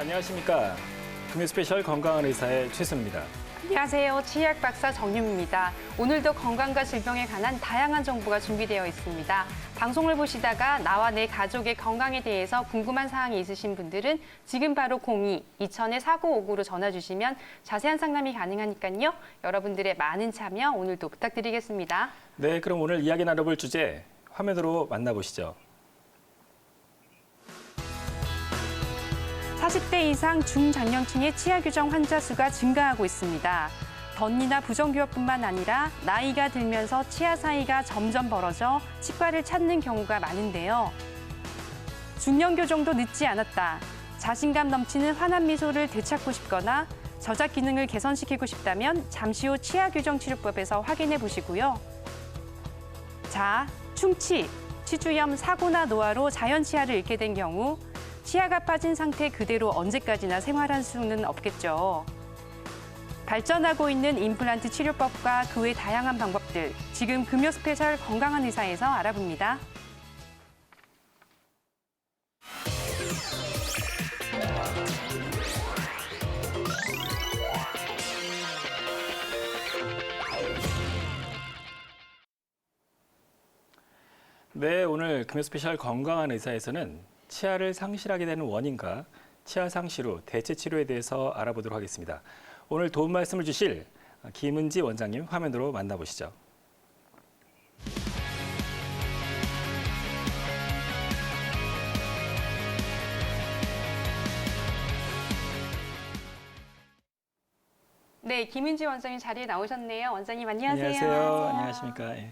안녕하십니까. 금요 스페셜 건강한 의사의 최순입니다. 안녕하세요. 치의학 박사 정윤입니다. 오늘도 건강과 질병에 관한 다양한 정보가 준비되어 있습니다. 방송을 보시다가 나와 내 가족의 건강에 대해서 궁금한 사항이 있으신 분들은 지금 바로 02-2000-4959로 전화 주시면 자세한 상담이 가능하니까요. 여러분들의 많은 참여 오늘도 부탁드리겠습니다. 네, 그럼 오늘 이야기 나눠볼 주제 화면으로 만나보시죠. 40대 이상 중장년층의 치아 교정 환자 수가 증가하고 있습니다. 덧니나 부정교합뿐만 아니라 나이가 들면서 치아 사이가 점점 벌어져 치과를 찾는 경우가 많은데요. 중년 교정도 늦지 않았다. 자신감 넘치는 환한 미소를 되찾고 싶거나 저작 기능을 개선시키고 싶다면 잠시 후 치아 교정 치료법에서 확인해 보시고요. 자, 충치, 치주염, 사고나 노화로 자연 치아를 잃게 된 경우 치아가 빠진 상태 그대로 언제까지나 생활할 수는 없겠죠. 발전하고 있는 임플란트 치료법과 그 외 다양한 방법들, 지금 금요 스페셜 건강한 의사에서 알아봅니다. 네, 오늘 금요 스페셜 건강한 의사에서는 치아를 상실하게 되는 원인과 치아 상실 후 대체 치료에 대해서 알아보도록 하겠습니다. 오늘 도움 말씀을 주실 김은지 원장님 화면으로 만나보시죠. 네, 김은지 원장님 자리에 나오셨네요. 원장님 안녕하세요. 안녕하세요. 안녕하십니까. 예.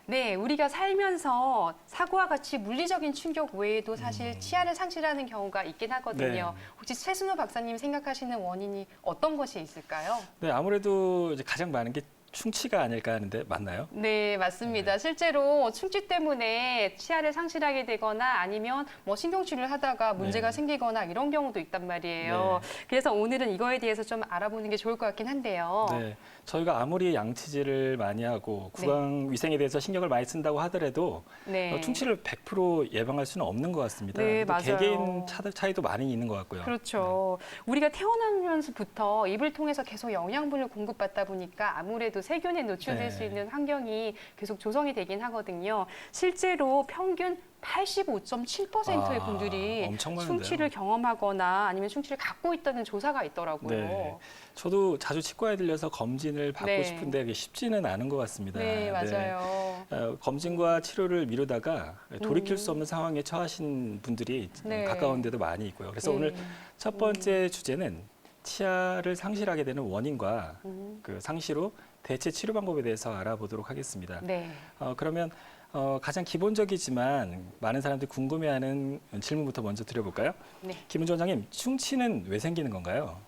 네, 우리가 살면서 사고와 같이 물리적인 충격 외에도 사실 치아를 상실하는 경우가 있긴 하거든요. 네. 혹시 최순호 박사님 생각하시는 원인이 어떤 것이 있을까요? 네, 아무래도 이제 가장 많은 게 충치가 아닐까 하는데 맞나요? 네, 맞습니다. 실제로 충치 때문에 치아를 상실하게 되거나 아니면 뭐 신경치료를 하다가 문제가 네. 생기거나 이런 경우도 있단 말이에요. 그래서 오늘은 이거에 대해서 좀 알아보는 게 좋을 것 같긴 한데요. 네, 저희가 아무리 양치질을 많이 하고 구강 위생에 대해서 신경을 많이 쓴다고 하더라도 네. 충치를 100% 예방할 수는 없는 것 같습니다. 네, 또 맞아요. 개개인 차이도 많이 있는 것 같고요. 그렇죠. 우리가 태어나면서부터 입을 통해서 계속 영양분을 공급받다 보니까 아무래도 세균에 노출될 네. 수 있는 환경이 계속 조성이 되긴 하거든요. 실제로 평균 85.7%의 분들이 엄청 많은데요. 충치를 경험하거나 아니면 충치를 갖고 있다는 조사가 있더라고요. 네. 저도 자주 치과에 들려서 검진을 받고 네. 싶은데 그게 쉽지는 않은 것 같습니다. 네, 맞아요. 검진과 치료를 미루다가 돌이킬 수 없는 상황에 처하신 분들이 네. 가까운 데도 많이 있고요. 그래서 네. 오늘 첫 번째 주제는 치아를 상실하게 되는 원인과 그 상실 후 대체 치료 방법에 대해서 알아보도록 하겠습니다. 네. 그러면 가장 기본적이지만 많은 사람들이 궁금해하는 질문부터 먼저 드려볼까요? 네. 김은주 원장님, 충치는 왜 생기는 건가요?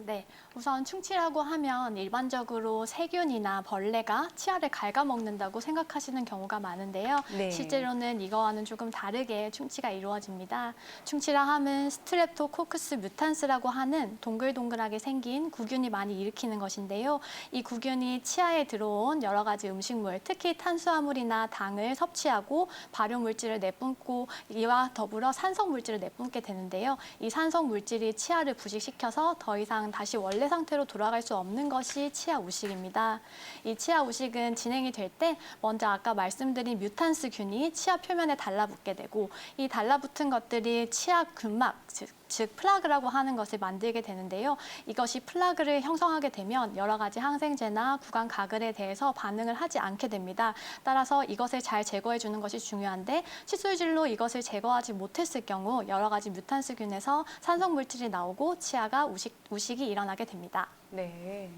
네. 우선 충치라고 하면 일반적으로 세균이나 벌레가 치아를 갉아먹는다고 생각하시는 경우가 많은데요. 네. 실제로는 이거와는 조금 다르게 충치가 이루어집니다. 충치라 함은 스트랩토코크스 뮤탄스라고 하는 동글동글하게 생긴 구균이 많이 일으키는 것인데요. 이 구균이 치아에 들어온 여러 가지 음식물, 특히 탄수화물이나 당을 섭취하고 발효물질을 내뿜고 이와 더불어 산성물질을 내뿜게 되는데요. 이 산성물질이 치아를 부식시켜서 더 이상 다시 원래 상태로 돌아갈 수 없는 것이 치아 우식입니다. 이 치아 우식은 진행이 될 때 먼저 아까 말씀드린 뮤탄스 균이 치아 표면에 달라붙게 되고 이 달라붙은 것들이 치아 근막, 즉 플라그라고 하는 것을 만들게 되는데요. 이것이 플라그를 형성하게 되면 여러 가지 항생제나 구강 가글에 대해서 반응을 하지 않게 됩니다. 따라서 이것을 잘 제거해 주는 것이 중요한데 칫솔질로 이것을 제거하지 못했을 경우 여러 가지 뮤탄스균에서 산성 물질이 나오고 치아가 우식이 일어나게 됩니다. 네.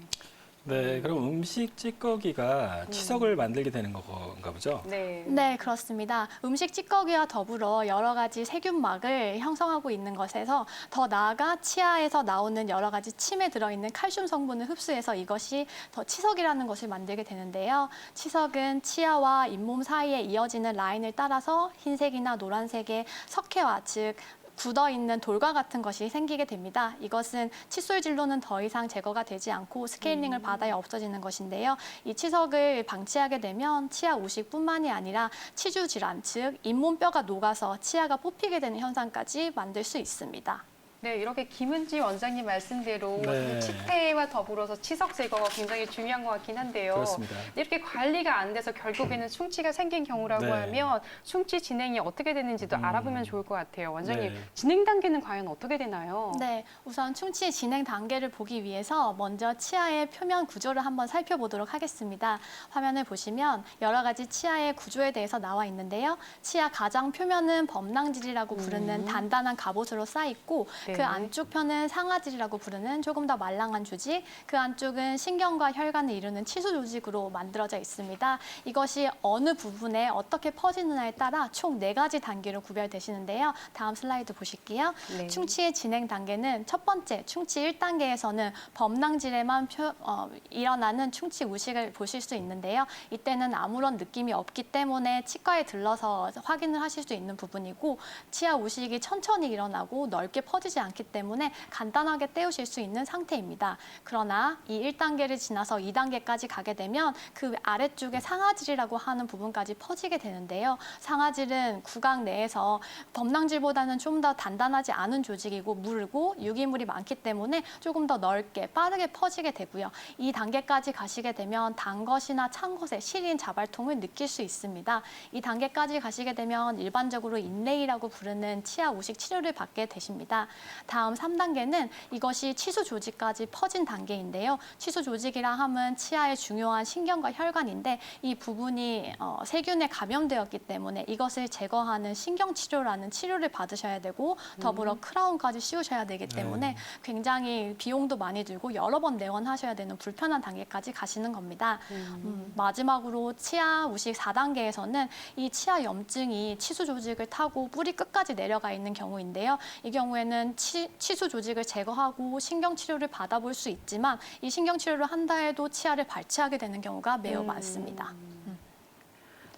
네, 그럼 음식 찌꺼기가 치석을 만들게 되는 건가 보죠? 네. 네, 그렇습니다. 음식 찌꺼기와 더불어 여러 가지 세균막을 형성하고 있는 것에서 더 나아가 치아에서 나오는 여러 가지 침에 들어있는 칼슘 성분을 흡수해서 이것이 더 치석이라는 것을 만들게 되는데요. 치석은 치아와 잇몸 사이에 이어지는 라인을 따라서 흰색이나 노란색의 석회화, 즉 굳어있는 돌과 같은 것이 생기게 됩니다. 이것은 칫솔질로는 더 이상 제거가 되지 않고 스케일링을 받아야 없어지는 것인데요. 이 치석을 방치하게 되면 치아 우식뿐만이 아니라 치주 질환, 즉 잇몸뼈가 녹아서 치아가 뽑히게 되는 현상까지 만들 수 있습니다. 네, 이렇게 김은지 원장님 말씀대로 네. 치태와 더불어서 치석 제거가 굉장히 중요한 것 같긴 한데요. 그렇습니다. 이렇게 관리가 안 돼서 결국에는 충치가 생긴 경우라고 네. 하면 충치 진행이 어떻게 되는지도 알아보면 좋을 것 같아요. 원장님, 네. 진행 단계는 과연 어떻게 되나요? 네, 우선 충치 진행 단계를 보기 위해서 먼저 치아의 표면 구조를 한번 살펴보도록 하겠습니다. 화면을 보시면 여러 가지 치아의 구조에 대해서 나와 있는데요. 치아 가장 표면은 범낭질이라고 부르는 단단한 갑옷으로 쌓여있고 네. 그 안쪽 편은 상아질이라고 부르는 조금 더 말랑한 조직, 그 안쪽은 신경과 혈관을 이루는 치수 조직으로 만들어져 있습니다. 이것이 어느 부분에 어떻게 퍼지느냐에 따라 총 4가지 단계로 구별되시는데요. 다음 슬라이드 보실게요. 네. 충치의 진행 단계는 첫 번째 충치 1단계에서는 범낭질에만 일어나는 충치 우식을 보실 수 있는데요. 이때는 아무런 느낌이 없기 때문에 치과에 들러서 확인을 하실 수 있는 부분이고 치아 우식이 천천히 일어나고 넓게 퍼지지 않기 때문에 간단하게 떼우실 수 있는 상태입니다. 그러나 이 1단계를 지나서 2단계까지 가게 되면 그 아래쪽에 상아질이라고 하는 부분까지 퍼지게 되는데요. 상아질은 구강 내에서 범낭질보다는 좀 더 단단하지 않은 조직이고 물고 유기물이 많기 때문에 조금 더 넓게 빠르게 퍼지게 되고요. 이 단계까지 가시게 되면 단 것이나 찬 것의 시린 자발통을 느낄 수 있습니다. 이 단계까지 가시게 되면 일반적으로 인레이라고 부르는 치아 우식 치료를 받게 되십니다. 다음 3단계는 이것이 치수 조직까지 퍼진 단계인데요. 치수 조직이라 함은 치아의 중요한 신경과 혈관인데 이 부분이 세균에 감염되었기 때문에 이것을 제거하는 신경치료라는 치료를 받으셔야 되고 더불어 크라운까지 씌우셔야 되기 때문에 굉장히 비용도 많이 들고 여러 번 내원하셔야 되는 불편한 단계까지 가시는 겁니다. 마지막으로 치아 우식 4단계에서는 이 치아 염증이 치수 조직을 타고 뿌리 끝까지 내려가 있는 경우인데요. 이 경우에는 치수 조직을 제거하고 신경치료를 받아볼 수 있지만 이 신경치료를 한다 해도 치아를 발치하게 되는 경우가 매우 많습니다.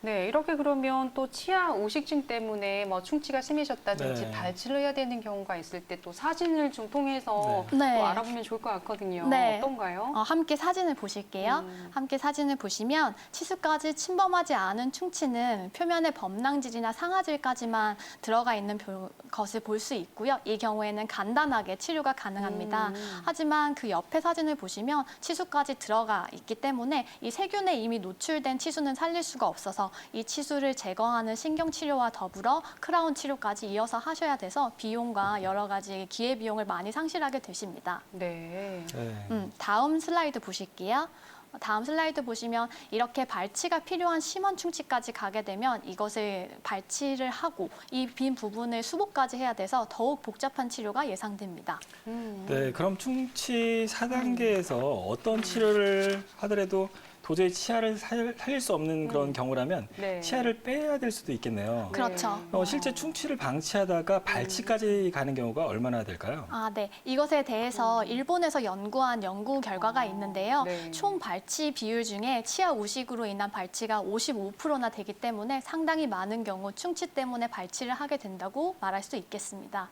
네, 이렇게 그러면 또 치아 우식증 때문에 뭐 충치가 심해졌다든지 네. 발치를 해야 되는 경우가 있을 때 또 사진을 좀 통해서 네. 또 알아보면 좋을 것 같거든요. 네. 어떤가요? 함께 사진을 보실게요. 함께 사진을 보시면 치수까지 침범하지 않은 충치는 표면의 범낭질이나 상아질까지만 들어가 있는 것을 볼 수 있고요. 이 경우에는 간단하게 치료가 가능합니다. 하지만 그 옆에 사진을 보시면 치수까지 들어가 있기 때문에 이 세균에 이미 노출된 치수는 살릴 수가 없어서 이 치수를 제거하는 신경치료와 더불어 크라운 치료까지 이어서 하셔야 돼서 비용과 여러 가지 기회비용을 많이 상실하게 되십니다. 네. 네. 다음 슬라이드 보실게요. 다음 슬라이드 보시면 이렇게 발치가 필요한 심한 충치까지 가게 되면 이것을 발치를 하고 이 빈 부분을 수복까지 해야 돼서 더욱 복잡한 치료가 예상됩니다. 네, 그럼 충치 4단계에서 어떤 치료를 하더라도 도저히 치아를 살릴 수 없는 그런 경우라면 네. 치아를 빼야 될 수도 있겠네요. 그렇죠. 실제 충치를 방치하다가 발치까지 가는 경우가 얼마나 될까요? 네. 이것에 대해서 일본에서 연구한 연구 결과가 있는데요. 네. 총 발치 비율 중에 치아 우식으로 인한 발치가 55%나 되기 때문에 상당히 많은 경우 충치 때문에 발치를 하게 된다고 말할 수 있겠습니다.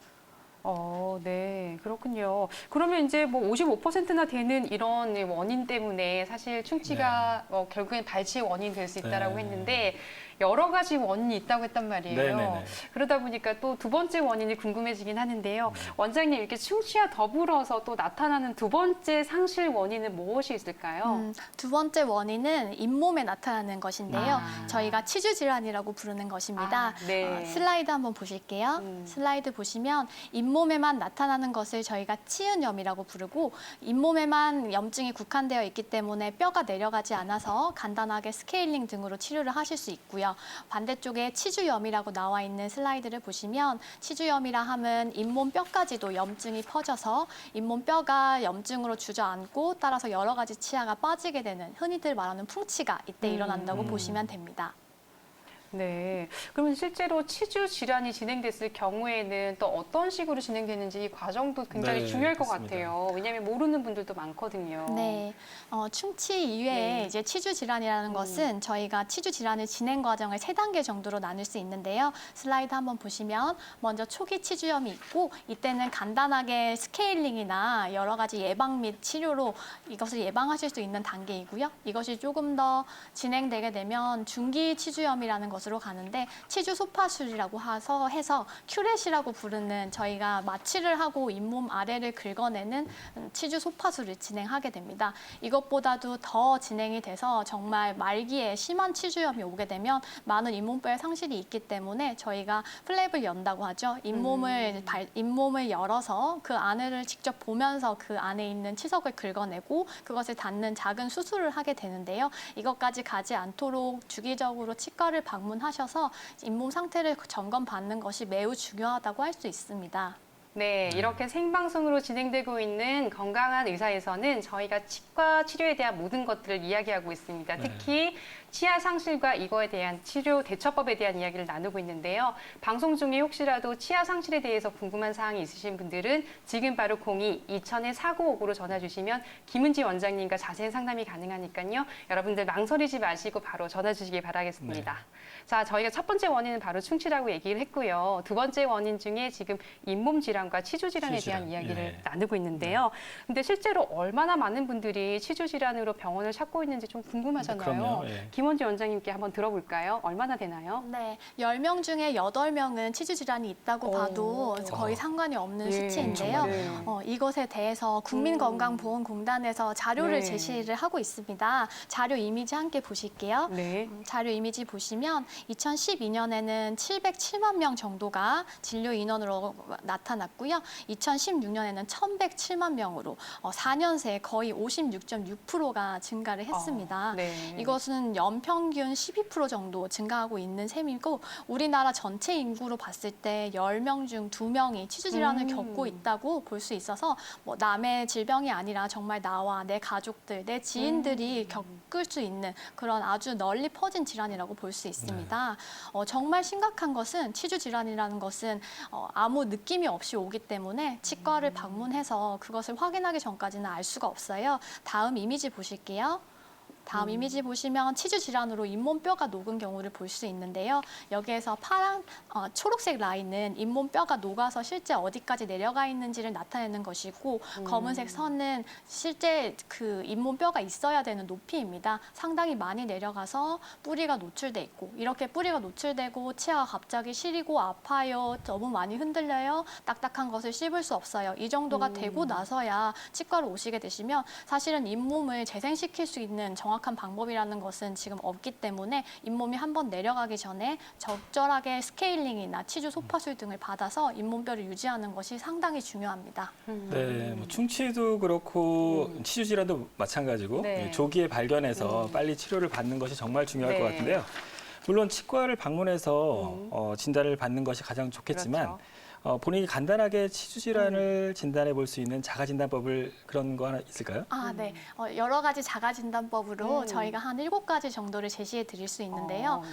네, 그렇군요. 그러면 이제 뭐 55%나 되는 이런 원인 때문에 사실 충치가 결국엔 발치의 원인이 될 수 있다라고 네. 했는데 여러 가지 원인이 있다고 했단 말이에요. 네네네. 그러다 보니까 또 두 번째 원인이 궁금해지긴 하는데요. 원장님, 이렇게 충치와 더불어서 또 나타나는 두 번째 상실 원인은 무엇이 있을까요? 두 번째 원인은 잇몸에 나타나는 것인데요. 저희가 치주 질환이라고 부르는 것입니다. 네. 슬라이드 한번 보실게요. 슬라이드 보시면 잇몸에만 나타나는 것을 저희가 치은염이라고 부르고 잇몸에만 염증이 국한되어 있기 때문에 뼈가 내려가지 않아서 간단하게 스케일링 등으로 치료를 하실 수 있고요. 반대쪽에 치주염이라고 나와 있는 슬라이드를 보시면 치주염이라 함은 잇몸 뼈까지도 염증이 퍼져서 잇몸 뼈가 염증으로 주저앉고 따라서 여러 가지 치아가 빠지게 되는 흔히들 말하는 풍치가 이때 일어난다고 보시면 됩니다. 네. 그러면 실제로 치주 질환이 진행됐을 경우에는 또 어떤 식으로 진행되는지 이 과정도 굉장히 네, 중요할 것 그렇습니다. 같아요. 왜냐하면 모르는 분들도 많거든요. 네, 충치 이외에 네. 이제 치주 질환이라는 것은 저희가 치주 질환의 진행 과정을 3단계 정도로 나눌 수 있는데요. 슬라이드 한번 보시면 먼저 초기 치주염이 있고 이때는 간단하게 스케일링이나 여러 가지 예방 및 치료로 이것을 예방하실 수 있는 단계이고요. 이것이 조금 더 진행되게 되면 중기 치주염이라는 것으로 가는데 치주 소파술이라고 해서 큐렛이라고 부르는 저희가 마취를 하고 잇몸 아래를 긁어내는 치주 소파술을 진행하게 됩니다. 이것보다도 더 진행이 돼서 정말 말기에 심한 치주염이 오게 되면 많은 잇몸뼈의 상실이 있기 때문에 저희가 플랩을 연다고 하죠. 잇몸을 열어서 그 안을 직접 보면서 그 안에 있는 치석을 긁어내고 그것을 닫는 작은 수술을 하게 되는데요. 이것까지 가지 않도록 주기적으로 치과를 방문하셔서 잇몸 상태를 점검받는 것이 매우 중요하다고 할 수 있습니다. 네, 이렇게 생방송으로 진행되고 있는 건강한 의사에서는 저희가 치과 치료에 대한 모든 것들을 이야기하고 있습니다. 특히 치아 상실과 이거에 대한 치료 대처법에 대한 이야기를 나누고 있는데요. 방송 중에 혹시라도 치아 상실에 대해서 궁금한 사항이 있으신 분들은 지금 바로 02-2000-4959로 전화 주시면 김은지 원장님과 자세한 상담이 가능하니까요. 여러분들 망설이지 마시고 바로 전화 주시기 바라겠습니다. 네. 자, 저희가 첫 번째 원인은 바로 충치라고 얘기를 했고요. 두 번째 원인 중에 지금 잇몸 질환과 치주 질환에 대한 치주 질환. 이야기를 예. 나누고 있는데요. 근데 실제로 얼마나 많은 분들이 치주 질환으로 병원을 찾고 있는지 좀 궁금하잖아요. 그럼요. 예. 김원지 원장님께 한번 들어볼까요? 얼마나 되나요? 네, 10명 중에 8명은 치주 질환이 있다고 봐도 거의 상관이 없는 예, 수치인데요. 네. 이것에 대해서 국민건강보험공단에서 자료를 네. 제시를 하고 있습니다. 자료 이미지 함께 보실게요. 네. 자료 이미지 보시면 2012년에는 707만 명 정도가 진료 인원으로 나타났고요. 2016년에는 1,107만 명으로 4년 새 거의 56.6%가 증가를 했습니다. 네. 이것은 연평균 12% 정도 증가하고 있는 셈이고 우리나라 전체 인구로 봤을 때 10명 중 2명이 치주 질환을 겪고 있다고 볼 수 있어서 뭐 남의 질병이 아니라 정말 나와 내 가족들, 내 지인들이 겪을 수 있는 그런 아주 널리 퍼진 질환이라고 볼 수 있습니다. 정말 심각한 것은 치주 질환이라는 것은 아무 느낌이 없이 오기 때문에 치과를 방문해서 그것을 확인하기 전까지는 알 수가 없어요. 다음 이미지 보실게요. 다음 이미지 보시면 치주 질환으로 잇몸뼈가 녹은 경우를 볼 수 있는데요. 여기에서 초록색 라인은 잇몸뼈가 녹아서 실제 어디까지 내려가 있는지를 나타내는 것이고 검은색 선은 실제 그 잇몸뼈가 있어야 되는 높이입니다. 상당히 많이 내려가서 뿌리가 노출돼 있고 이렇게 뿌리가 노출되고 치아가 갑자기 시리고 아파요. 너무 많이 흔들려요. 딱딱한 것을 씹을 수 없어요. 이 정도가 되고 나서야 치과로 오시게 되시면 사실은 잇몸을 재생시킬 수 있는 정확한 방법이라는 것은 지금 없기 때문에 잇몸이 한번 내려가기 전에 적절하게 스케일링이나 치주 소파술 등을 받아서 잇몸뼈를 유지하는 것이 상당히 중요합니다. 네, 뭐 충치도 그렇고 치주 질환도 마찬가지고 네. 조기에 발견해서 빨리 치료를 받는 것이 정말 중요할 네. 것 같은데요. 물론 치과를 방문해서 진단을 받는 것이 가장 좋겠지만 그렇죠. 본인이 간단하게 치주 질환을 진단해 볼 수 있는 자가 진단법을 그런 거 하나 있을까요? 네. 여러 가지 자가진단법으로 저희가 한 7가지 정도를 제시해 드릴 수 있는데요.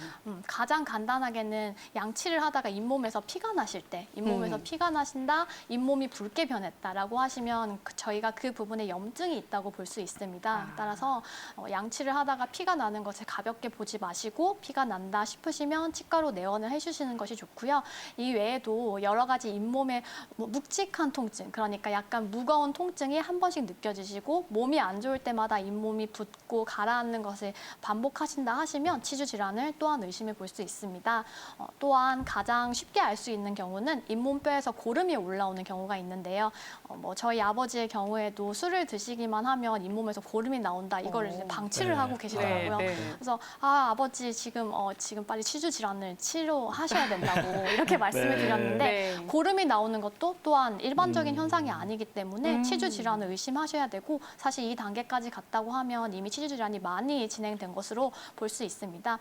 가장 간단하게는 양치를 하다가 잇몸에서 피가 나실 때, 잇몸에서 피가 나신다, 잇몸이 붉게 변했다라고 하시면 저희가 그 부분에 염증이 있다고 볼 수 있습니다. 따라서 양치를 하다가 피가 나는 것을 가볍게 보지 마시고 피가 난다 싶으시면 치과로 내원을 해주시는 것이 좋고요. 이 외에도 여러 가지 잇몸에 묵직한 통증, 그러니까 약간 무거운 통증이 한 번씩 느껴지시고 몸이 안 좋을 때마다 잇몸이 붓고 가라앉는 것을 반복하신다 하시면 치주 질환을 또한 의심해 볼 수 있습니다. 또한 가장 쉽게 알 수 있는 경우는 잇몸뼈에서 고름이 올라오는 경우가 있는데요. 저희 아버지의 경우에도 술을 드시기만 하면 잇몸에서 고름이 나온다. 이걸 이제 방치를 네. 하고 계시더라고요. 네. 그래서 아버지 지금 빨리 치주 질환을 치료하셔야 된다고 이렇게 말씀을 네. 드렸는데 네. 고름이 나오는 것도 또한 일반적인 현상이 아니기 때문에 치주 질환을 의심하셔야 되고 사실 이 단계까지 갔다고 하면 이미 치주 질환이 많이 진행된 것으로 볼 수 있습니다.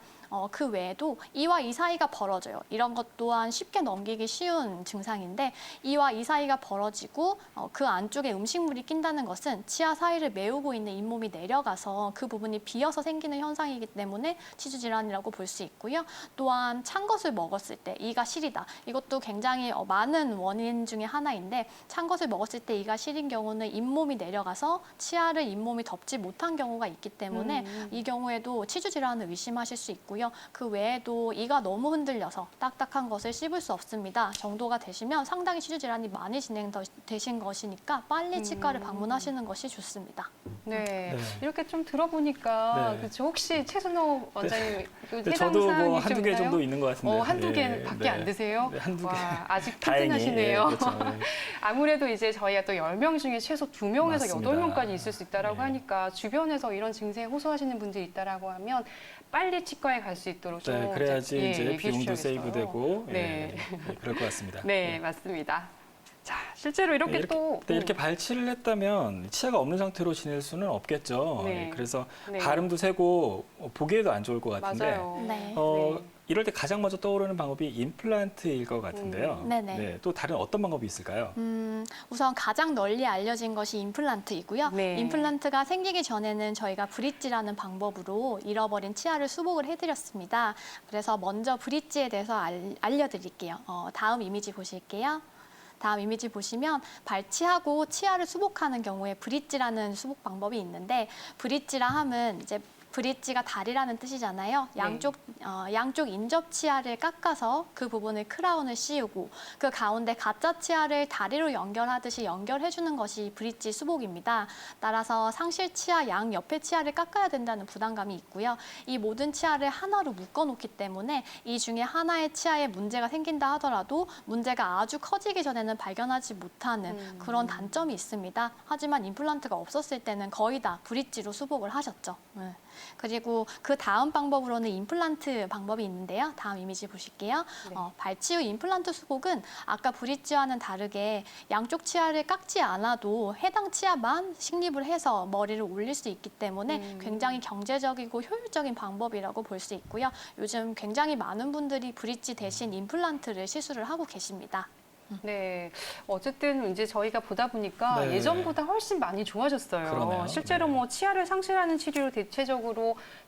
그 외에도 이와 이 사이가 벌어져요. 이런 것 또한 쉽게 넘기기 쉬운 증상인데 이와 이 사이가 벌어지고 그 안쪽에 음식물이 낀다는 것은 치아 사이를 메우고 있는 잇몸이 내려가서 그 부분이 비어서 생기는 현상이기 때문에 치주 질환이라고 볼 수 있고요. 또한 찬 것을 먹었을 때 이가 시리다. 이것도 굉장히 많은 원인 중에 하나인데 찬 것을 먹었을 때 이가 시린 경우는 잇몸이 내려가서 치아를 잇몸이 덮지 못한 경우가 있기 때문에 이 경우에도 치주 질환을 의심하실 수 있고요. 되고요. 그 외에도 이가 너무 흔들려서 딱딱한 것을 씹을 수 없습니다. 정도가 되시면 상당히 치주 질환이 많이 진행되신 것이니까 빨리 치과를 방문하시는 것이 좋습니다. 네. 네. 이렇게 좀 들어보니까 네. 그렇죠. 혹시 최순호 원장님 그 네, 해당 저도 사항이 뭐 좀 한두 개 있나요? 정도 있는 것 같은데. 한두 네, 개밖에 네. 안 되세요? 네, 한두 개. 와, 아직 다행히. 튼튼하시네요. 예, 그렇죠. 네. 아무래도 이제 저희가 또 10명 중에 최소 2명에서 맞습니다. 8명까지 있을 수 있다라고 네. 하니까 주변에서 이런 증세에 호소하시는 분들이 있다라고 하면 빨리 치과에 갈 수 있도록 좀 네, 그래야지 예, 이제 얘기해 비용도 주셔야겠어요. 세이브되고 네. 그럴 것 같습니다. 네, 맞습니다. 자, 실제로 이렇게, 또 이렇게 발치를 했다면 치아가 없는 상태로 지낼 수는 없겠죠. 네. 그래서 네. 발음도 세고 보기에도 안 좋을 것 같은데 맞아요. 네. 네. 이럴 때 가장 먼저 떠오르는 방법이 임플란트일 것 같은데요. 네네. 네, 또 다른 어떤 방법이 있을까요? 우선 가장 널리 알려진 것이 임플란트이고요. 네. 임플란트가 생기기 전에는 저희가 브릿지라는 방법으로 잃어버린 치아를 수복을 해드렸습니다. 그래서 먼저 브릿지에 대해서 알려드릴게요. 다음 이미지 보실게요. 다음 이미지 보시면 발치하고 치아를 수복하는 경우에 브릿지라는 수복 방법이 있는데 브릿지라 함은 이제 브릿지가 다리라는 뜻이잖아요. 양쪽 인접 치아를 깎아서 그 부분을 크라운을 씌우고 그 가운데 가짜 치아를 다리로 연결하듯이 연결해주는 것이 브릿지 수복입니다. 따라서 상실 치아 양 옆에 치아를 깎아야 된다는 부담감이 있고요. 이 모든 치아를 하나로 묶어놓기 때문에 이 중에 하나의 치아에 문제가 생긴다 하더라도 문제가 아주 커지기 전에는 발견하지 못하는 그런 단점이 있습니다. 하지만 임플란트가 없었을 때는 거의 다 브릿지로 수복을 하셨죠. 네. 그리고 그 다음 방법으로는 임플란트 방법이 있는데요. 다음 이미지 보실게요. 네. 발치 후 임플란트 수복은 아까 브릿지와는 다르게 양쪽 치아를 깎지 않아도 해당 치아만 식립을 해서 머리를 올릴 수 있기 때문에 굉장히 경제적이고 효율적인 방법이라고 볼 수 있고요. 요즘 굉장히 많은 분들이 브릿지 대신 임플란트를 시술을 하고 계십니다. 네, 어쨌든 이제 저희가 보다 보니까 네. 예전보다 훨씬 많이 좋아졌어요. 그러네요. 실제로 네. 뭐 치아를 상실하는 치료로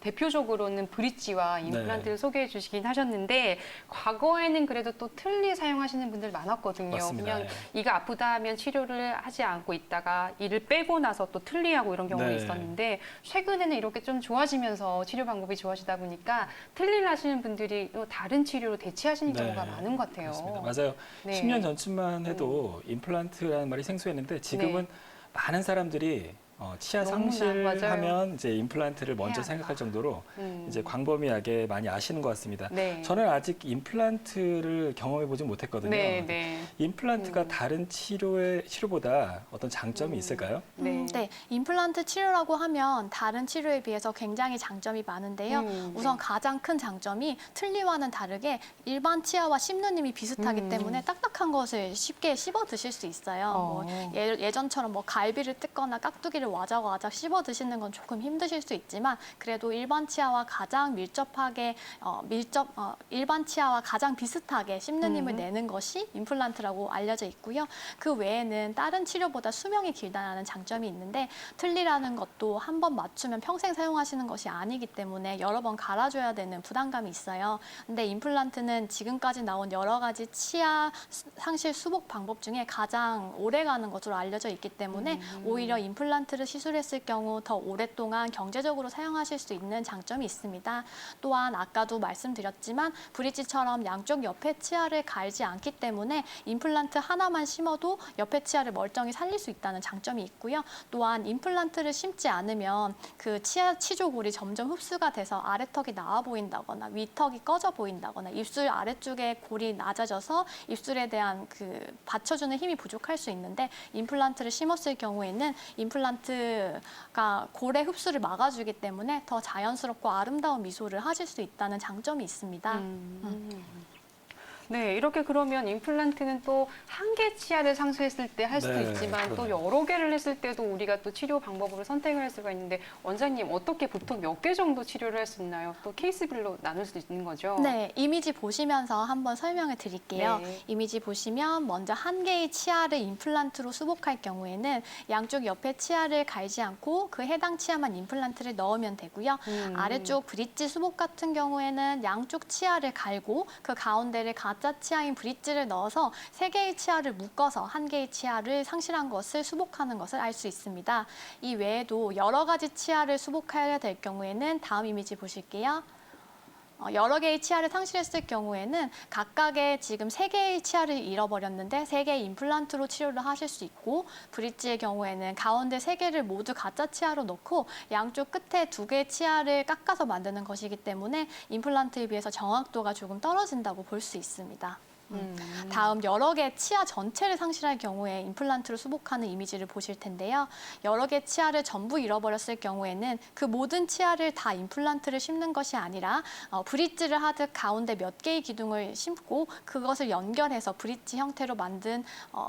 대표적으로는 브릿지와 임플란트를 네. 소개해 주시긴 하셨는데 과거에는 그래도 또 틀니 사용하시는 분들 많았거든요. 맞습니다. 그냥 예. 이가 아프다 하면 치료를 하지 않고 있다가 이를 빼고 나서 또 틀니하고 이런 경우가 네. 있었는데 최근에는 이렇게 좀 좋아지면서 치료 방법이 좋아지다 보니까 틀니를 하시는 분들이 또 다른 치료로 대체하시는 네. 경우가 많은 것 같아요. 그렇습니다. 맞아요. 네. 10년 전쯤만 해도 임플란트라는 말이 생소했는데 지금은 네. 많은 사람들이 치아 너무나, 상실하면 이제 임플란트를 먼저 해야 생각할 정도로 음. 이제 광범위하게 많이 아시는 것 같습니다. 네. 저는 아직 임플란트를 경험해 보지 못했거든요. 네, 네. 임플란트가 다른 치료보다 어떤 장점이 있을까요? 네, 임플란트 치료라고 하면 다른 치료에 비해서 굉장히 장점이 많은데요. 우선 가장 큰 장점이 틀니와는 다르게 일반 치아와 씹는 힘이 비슷하기 때문에 딱딱한 것을 쉽게 씹어 드실 수 있어요. 뭐 예전처럼 뭐 갈비를 뜯거나 깍두기를 와작와작 씹어 드시는 건 조금 힘드실 수 있지만 그래도 일반 치아와 가장 밀접하게 일반 치아와 가장 비슷하게 씹는 힘을 내는 것이 임플란트라고 알려져 있고요. 그 외에는 다른 치료보다 수명이 길다는 장점이 있는데 틀니라는 것도 한 번 맞추면 평생 사용하시는 것이 아니기 때문에 여러 번 갈아줘야 되는 부담감이 있어요. 근데 임플란트는 지금까지 나온 여러 가지 치아 상실 수복 방법 중에 가장 오래 가는 것으로 알려져 있기 때문에 오히려 임플란트를 시술했을 경우 더 오랫동안 경제적으로 사용하실 수 있는 장점이 있습니다. 또한 아까도 말씀드렸지만 브릿지처럼 양쪽 옆에 치아를 갈지 않기 때문에 임플란트 하나만 심어도 옆에 치아를 멀쩡히 살릴 수 있다는 장점이 있고요. 또한 임플란트를 심지 않으면 그 치아 치조골이 점점 흡수가 돼서 아래턱이 나와 보인다거나 위턱이 꺼져 보인다거나 입술 아래쪽에 골이 낮아져서 입술에 대한 그 받쳐주는 힘이 부족할 수 있는데 임플란트를 심었을 경우에는 임플란트가 골의 흡수를 막아주기 때문에 더 자연스럽고 아름다운 미소를 하실 수 있다는 장점이 있습니다. 네, 이렇게 그러면 임플란트는 또 한 개 치아를 상실했을 때 할 수도 네, 있지만 또 그러네요. 여러 개를 했을 때도 우리가 또 치료 방법으로 선택을 할 수가 있는데 원장님 어떻게 보통 몇 개 정도 치료를 할 수 있나요? 또 케이스별로 나눌 수도 있는 거죠? 네, 이미지 보시면서 한번 설명을 드릴게요. 네. 이미지 보시면 먼저 한 개의 치아를 임플란트로 수복할 경우에는 양쪽 옆에 치아를 갈지 않고 그 해당 치아만 임플란트를 넣으면 되고요. 아래쪽 브릿지 수복 같은 경우에는 양쪽 치아를 갈고 그 가운데를 가짜 치아인 브릿지를 넣어서 세 개의 치아를 묶어서 한 개의 치아를 상실한 것을 수복하는 것을 알 수 있습니다. 이 외에도 여러 가지 치아를 수복해야 될 경우에는 다음 이미지 보실게요. 여러 개의 치아를 상실했을 경우에는 각각의 지금 3개의 치아를 잃어버렸는데 3개의 임플란트로 치료를 하실 수 있고, 브릿지의 경우에는 가운데 3개를 모두 가짜 치아로 넣고 양쪽 끝에 2개의 치아를 깎아서 만드는 것이기 때문에 임플란트에 비해서 정확도가 조금 떨어진다고 볼 수 있습니다. 다음 여러 개 치아 전체를 상실할 경우에 임플란트로 수복하는 이미지를 보실 텐데요. 여러 개 치아를 전부 잃어버렸을 경우에는 그 모든 치아를 다 임플란트를 심는 것이 아니라 브릿지를 하듯 가운데 몇 개의 기둥을 심고 그것을 연결해서 브릿지 형태로 만든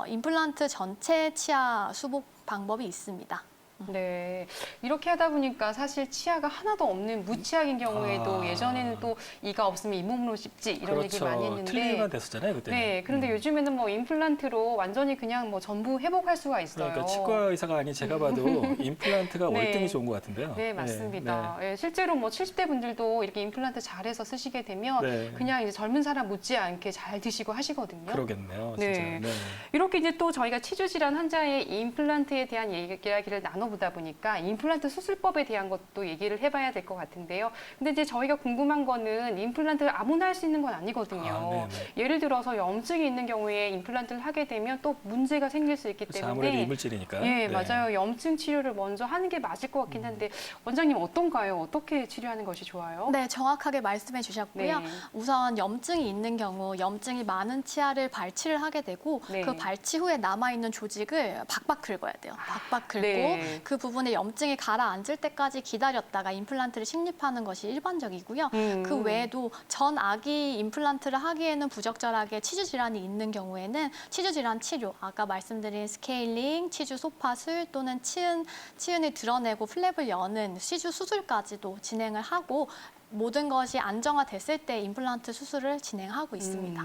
임플란트 전체 치아 수복 방법이 있습니다. 네, 이렇게 하다 보니까 사실 치아가 하나도 없는 무치아인 경우에도 예전에는 또 이가 없으면 잇몸으로 씹지 이런 얘기를 많이 했는데 틀리기만 됐었잖아요, 그때는. 네, 그런데 요즘에는 뭐 임플란트로 완전히 그냥 뭐 전부 회복할 수가 있어요. 그러니까 치과 의사가 아닌 제가 봐도 임플란트가 네. 월등히 좋은 것 같은데요. 네, 맞습니다. 예, 실제로 뭐 70대 분들도 이렇게 임플란트 잘해서 쓰시게 되면 네. 그냥 이제 젊은 사람 못지않게 잘 드시고 하시거든요. 그러겠네요, 네. 진짜. 네. 이렇게 이제 또 저희가 치주 질환 환자의 임플란트에 대한 이야기를 나눠보다 보니까 임플란트 수술법에 대한 것도 얘기를 해봐야 될 것 같은데요. 근데 이제 저희가 궁금한 거는 임플란트를 아무나 할 수 있는 건 아니거든요. 예를 들어서 염증이 있는 경우에 임플란트를 하게 되면 또 문제가 생길 수 있기 그렇죠, 때문에 아무래도 이물질이니까. 예, 네. 맞아요. 염증 치료를 먼저 하는 게 맞을 것 같긴 한데 원장님 어떤가요? 어떻게 치료하는 것이 좋아요? 네, 정확하게 말씀해 주셨고요. 네. 우선 염증이 있는 경우 염증이 많은 치아를 발치를 하게 되고 네. 그 발치 후에 남아있는 조직을 박박 긁어야 돼요. 박박 긁고 네. 그 부분에 염증이 가라앉을 때까지 기다렸다가 임플란트를 식립하는 것이 일반적이고요. 그 외에도 전 아기 임플란트를 하기에는 부적절하게 치주 질환이 있는 경우에는 치주 질환 치료, 아까 말씀드린 스케일링, 치주 소파술 또는 치은을 드러내고 플랩을 여는 치주 수술까지도 진행을 하고 모든 것이 안정화됐을 때 임플란트 수술을 진행하고 있습니다.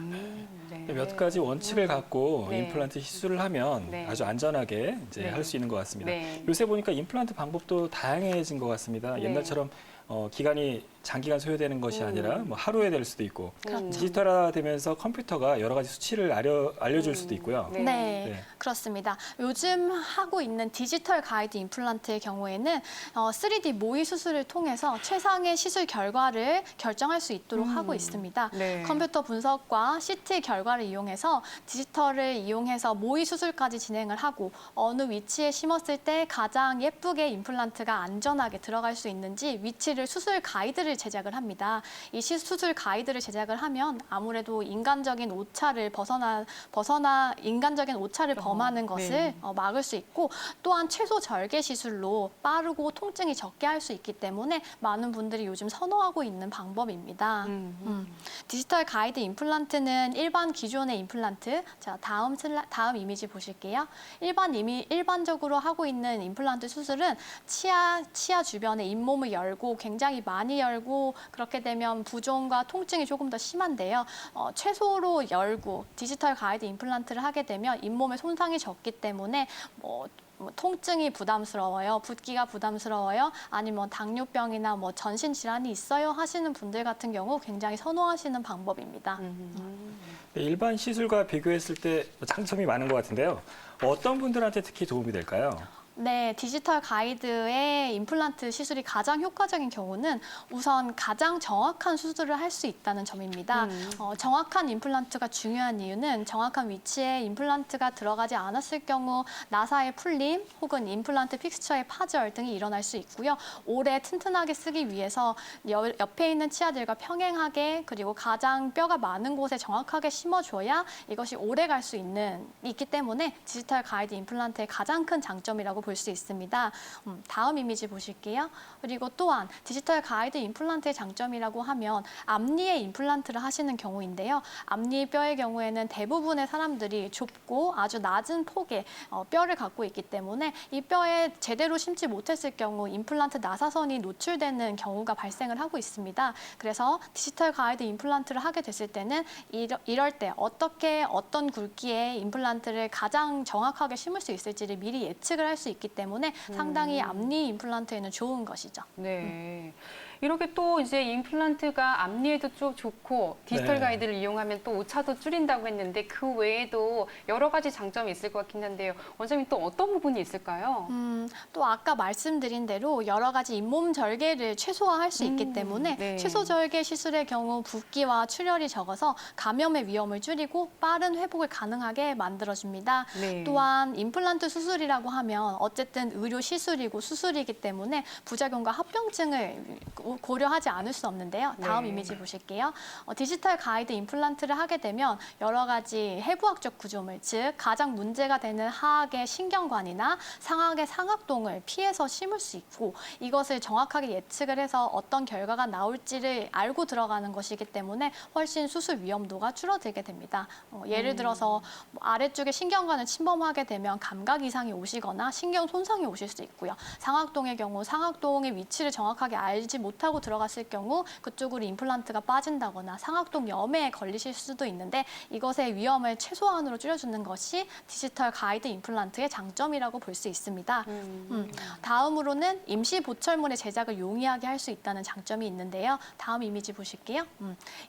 네. 몇 가지 원칙을 갖고 네. 임플란트 시술을 하면 네. 아주 안전하게 이제 네. 할 수 있는 것 같습니다. 네. 요새 보니까 임플란트 방법도 다양해진 것 같습니다. 네. 옛날처럼 기간이 장기간 소요되는 것이 아니라 뭐 하루에 될 수도 있고 그렇죠. 디지털화되면서 컴퓨터가 여러 가지 수치를 알려줄 수도 있고요. 네. 네, 그렇습니다. 요즘 하고 있는 디지털 가이드 임플란트의 경우에는 3D 모의 수술을 통해서 최상의 시술 결과를 결정할 수 있도록 하고 있습니다. 네. 컴퓨터 분석과 CT 결과를 이용해서 디지털을 이용해서 모의 수술까지 진행을 하고 어느 위치에 심었을 때 가장 예쁘게 임플란트가 안전하게 들어갈 수 있는지 위치를 수술 가이드를 제작을 합니다. 이 수술 가이드를 제작을 하면 아무래도 인간적인 오차를 인간적인 오차를 범하는 것을 네. 막을 수 있고 또한 최소 절개 시술로 빠르고 통증이 적게 할 수 있기 때문에 많은 분들이 요즘 선호하고 있는 방법입니다. 디지털 가이드 임플란트는 기존의 임플란트, 자 다음 이미지 보실게요. 일반적으로 하고 있는 임플란트 수술은 치아 주변에 잇몸을 열고 굉장히 많이 열고 그렇게 되면 부종과 통증이 조금 더 심한데요. 최소로 열고 디지털 가이드 임플란트를 하게 되면 잇몸에 손상이 적기 때문에 통증이 부담스러워요, 붓기가 부담스러워요, 아니면 당뇨병이나 전신 질환이 있어요 하시는 분들 같은 경우 굉장히 선호하시는 방법입니다. 일반 시술과 비교했을 때 장점이 많은 것 같은데요. 어떤 분들한테 특히 도움이 될까요? 네, 디지털 가이드의 임플란트 시술이 가장 효과적인 경우는 우선 가장 정확한 수술을 할 수 있다는 점입니다. 정확한 임플란트가 중요한 이유는 정확한 위치에 임플란트가 들어가지 않았을 경우 나사의 풀림 혹은 임플란트 픽스처의 파절 등이 일어날 수 있고요. 오래 튼튼하게 쓰기 위해서 옆에 있는 치아들과 평행하게 그리고 가장 뼈가 많은 곳에 정확하게 심어줘야 이것이 오래 갈 수 있기 때문에 디지털 가이드 임플란트의 가장 큰 장점이라고 볼 수 있습니다. 다음 이미지 보실게요. 그리고 또한 디지털 가이드 임플란트의 장점이라고 하면 앞니에 임플란트를 하시는 경우인데요. 앞니 뼈의 경우에는 대부분의 사람들이 좁고 아주 낮은 폭의 뼈를 갖고 있기 때문에 이 뼈에 제대로 심지 못했을 경우 임플란트 나사선이 노출되는 경우가 발생을 하고 있습니다. 그래서 디지털 가이드 임플란트를 하게 됐을 때는 이럴 때 어떤 굵기의 임플란트를 가장 정확하게 심을 수 있을지를 미리 예측을 할 수 있기 때문에 상당히 앞니 임플란트에는 좋은 것이죠. 네. 이렇게 또 이제 임플란트가 앞니에도 좀 좋고 디지털 네. 가이드를 이용하면 또 오차도 줄인다고 했는데 그 외에도 여러 가지 장점이 있을 것 같긴 한데요. 원장님 또 어떤 부분이 있을까요? 또 아까 말씀드린 대로 여러 가지 잇몸 절개를 최소화할 수 있기 때문에 네. 최소 절개 시술의 경우 붓기와 출혈이 적어서 감염의 위험을 줄이고 빠른 회복을 가능하게 만들어줍니다. 네. 또한 임플란트 수술이라고 하면 어쨌든 의료 시술이고 수술이기 때문에 부작용과 합병증을 고려하지 않을 수 없는데요. 다음 네. 이미지 보실게요. 디지털 가이드 임플란트를 하게 되면 여러 가지 해부학적 구조물, 즉 가장 문제가 되는 하악의 신경관이나 상악의 상악동을 피해서 심을 수 있고 이것을 정확하게 예측을 해서 어떤 결과가 나올지를 알고 들어가는 것이기 때문에 훨씬 수술 위험도가 줄어들게 됩니다. 예를 들어서 아래쪽에 신경관을 침범하게 되면 감각 이상이 오시거나 신경 손상이 오실 수 있고요. 상악동의 경우 상악동의 위치를 정확하게 알지 못하고 들어갔을 경우 그쪽으로 임플란트가 빠진다거나 상악동 염에 걸리실 수도 있는데 이것의 위험을 최소한으로 줄여주는 것이 디지털 가이드 임플란트의 장점이라고 볼 수 있습니다. 다음으로는 임시 보철물의 제작을 용이하게 할 수 있다는 장점이 있는데요. 다음 이미지 보실게요.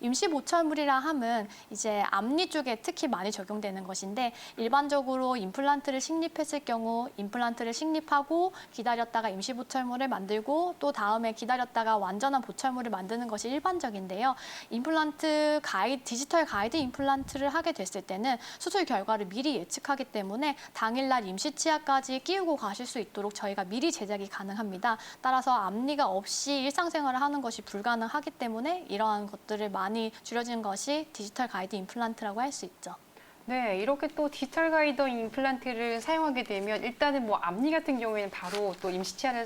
임시 보철물이라 함은 이제 앞니 쪽에 특히 많이 적용되는 것인데 일반적으로 임플란트를 식립했을 경우 임플란트를 식립하고 기다렸다가 임시 보철물을 만들고 또 다음에 기다렸다가 완전한 보철물을 만드는 것이 일반적인데요. 임플란트 디지털 가이드 임플란트를 하게 됐을 때는 수술 결과를 미리 예측하기 때문에 당일날 임시 치아까지 끼우고 가실 수 있도록 저희가 미리 제작이 가능합니다. 따라서 앞니가 없이 일상생활을 하는 것이 불가능하기 때문에 이러한 것들을 많이 줄여진 것이 디지털 가이드 임플란트라고 할 수 있죠. 네, 이렇게 또 디지털 가이더 임플란트를 사용하게 되면 일단은 뭐 앞니 같은 경우에는 바로 또 임시 치아를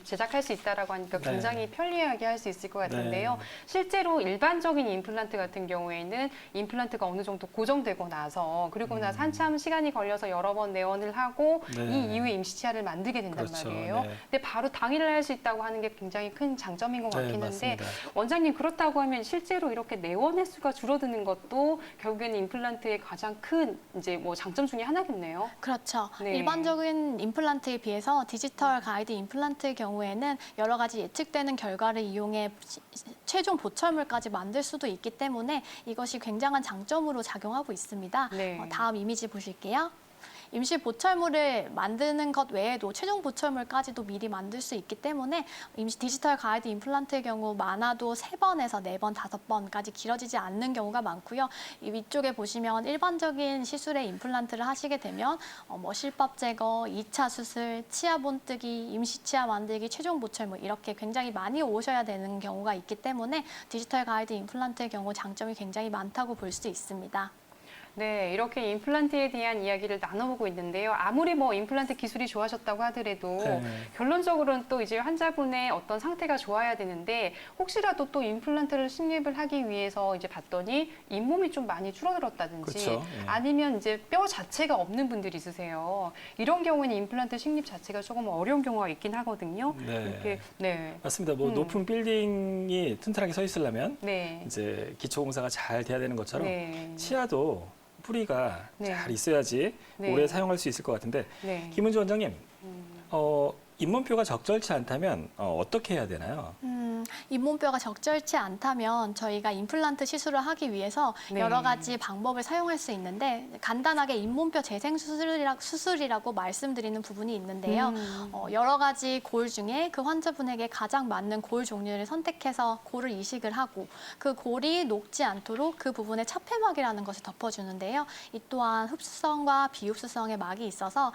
제작할 수 있다라고 하니까 네. 굉장히 편리하게 할 수 있을 것 같은데요. 네. 실제로 일반적인 임플란트 같은 경우에는 임플란트가 어느 정도 고정되고 나서 그리고 나서 한참 시간이 걸려서 여러 번 내원을 하고 네. 이 이후에 임시 치아를 만들게 된단 그렇죠. 말이에요. 네. 근데 바로 당일날 할 수 있다고 하는 게 굉장히 큰 장점인 것 네, 같긴 한데 맞습니다. 원장님 그렇다고 하면 실제로 이렇게 내원 횟수가 줄어드는 것도 결국에는 임플란트의 가장 큰 이제 뭐 장점 중에 하나겠네요. 그렇죠. 네. 일반적인 임플란트에 비해서 디지털 가이드 임플란트의 경우에는 여러 가지 예측되는 결과를 이용해 최종 보철물까지 만들 수도 있기 때문에 이것이 굉장한 장점으로 작용하고 있습니다. 네. 다음 이미지 보실게요. 임시 보철물을 만드는 것 외에도 최종 보철물까지도 미리 만들 수 있기 때문에 임시 디지털 가이드 임플란트의 경우 많아도 3번에서 4번, 5번까지 길어지지 않는 경우가 많고요. 이 위쪽에 보시면 일반적인 시술의 임플란트를 하시게 되면 뭐 실밥 제거, 2차 수술, 치아 본뜨기, 임시 치아 만들기, 최종 보철물 이렇게 굉장히 많이 오셔야 되는 경우가 있기 때문에 디지털 가이드 임플란트의 경우 장점이 굉장히 많다고 볼 수 있습니다. 네, 이렇게 임플란트에 대한 이야기를 나눠보고 있는데요. 아무리 뭐 임플란트 기술이 좋아졌다고 하더라도 네. 결론적으로는 또 이제 환자분의 어떤 상태가 좋아야 되는데 혹시라도 또 임플란트를 식립을 하기 위해서 이제 봤더니 잇몸이 좀 많이 줄어들었다든지 그렇죠. 예. 아니면 이제 뼈 자체가 없는 분들이 있으세요. 이런 경우에는 임플란트 식립 자체가 조금 어려운 경우가 있긴 하거든요. 네. 이렇게 네. 맞습니다. 뭐 높은 빌딩이 튼튼하게 서 있으려면 네. 이제 기초 공사가 잘 돼야 되는 것처럼 네. 치아도 뿌리가 네. 잘 있어야지 네. 오래 사용할 수 있을 것 같은데 네. 김은주 원장님, 잇몸뼈가 적절치 않다면 어떻게 해야 되나요? 잇몸뼈가 적절치 않다면 저희가 임플란트 시술을 하기 위해서 네. 여러 가지 방법을 사용할 수 있는데 간단하게 잇몸뼈 재생 수술이라고 말씀드리는 부분이 있는데요. 여러 가지 골 중에 그 환자분에게 가장 맞는 골 종류를 선택해서 골을 이식을 하고 그 골이 녹지 않도록 그 부분에 차폐막이라는 것을 덮어주는데요. 이 또한 흡수성과 비흡수성의 막이 있어서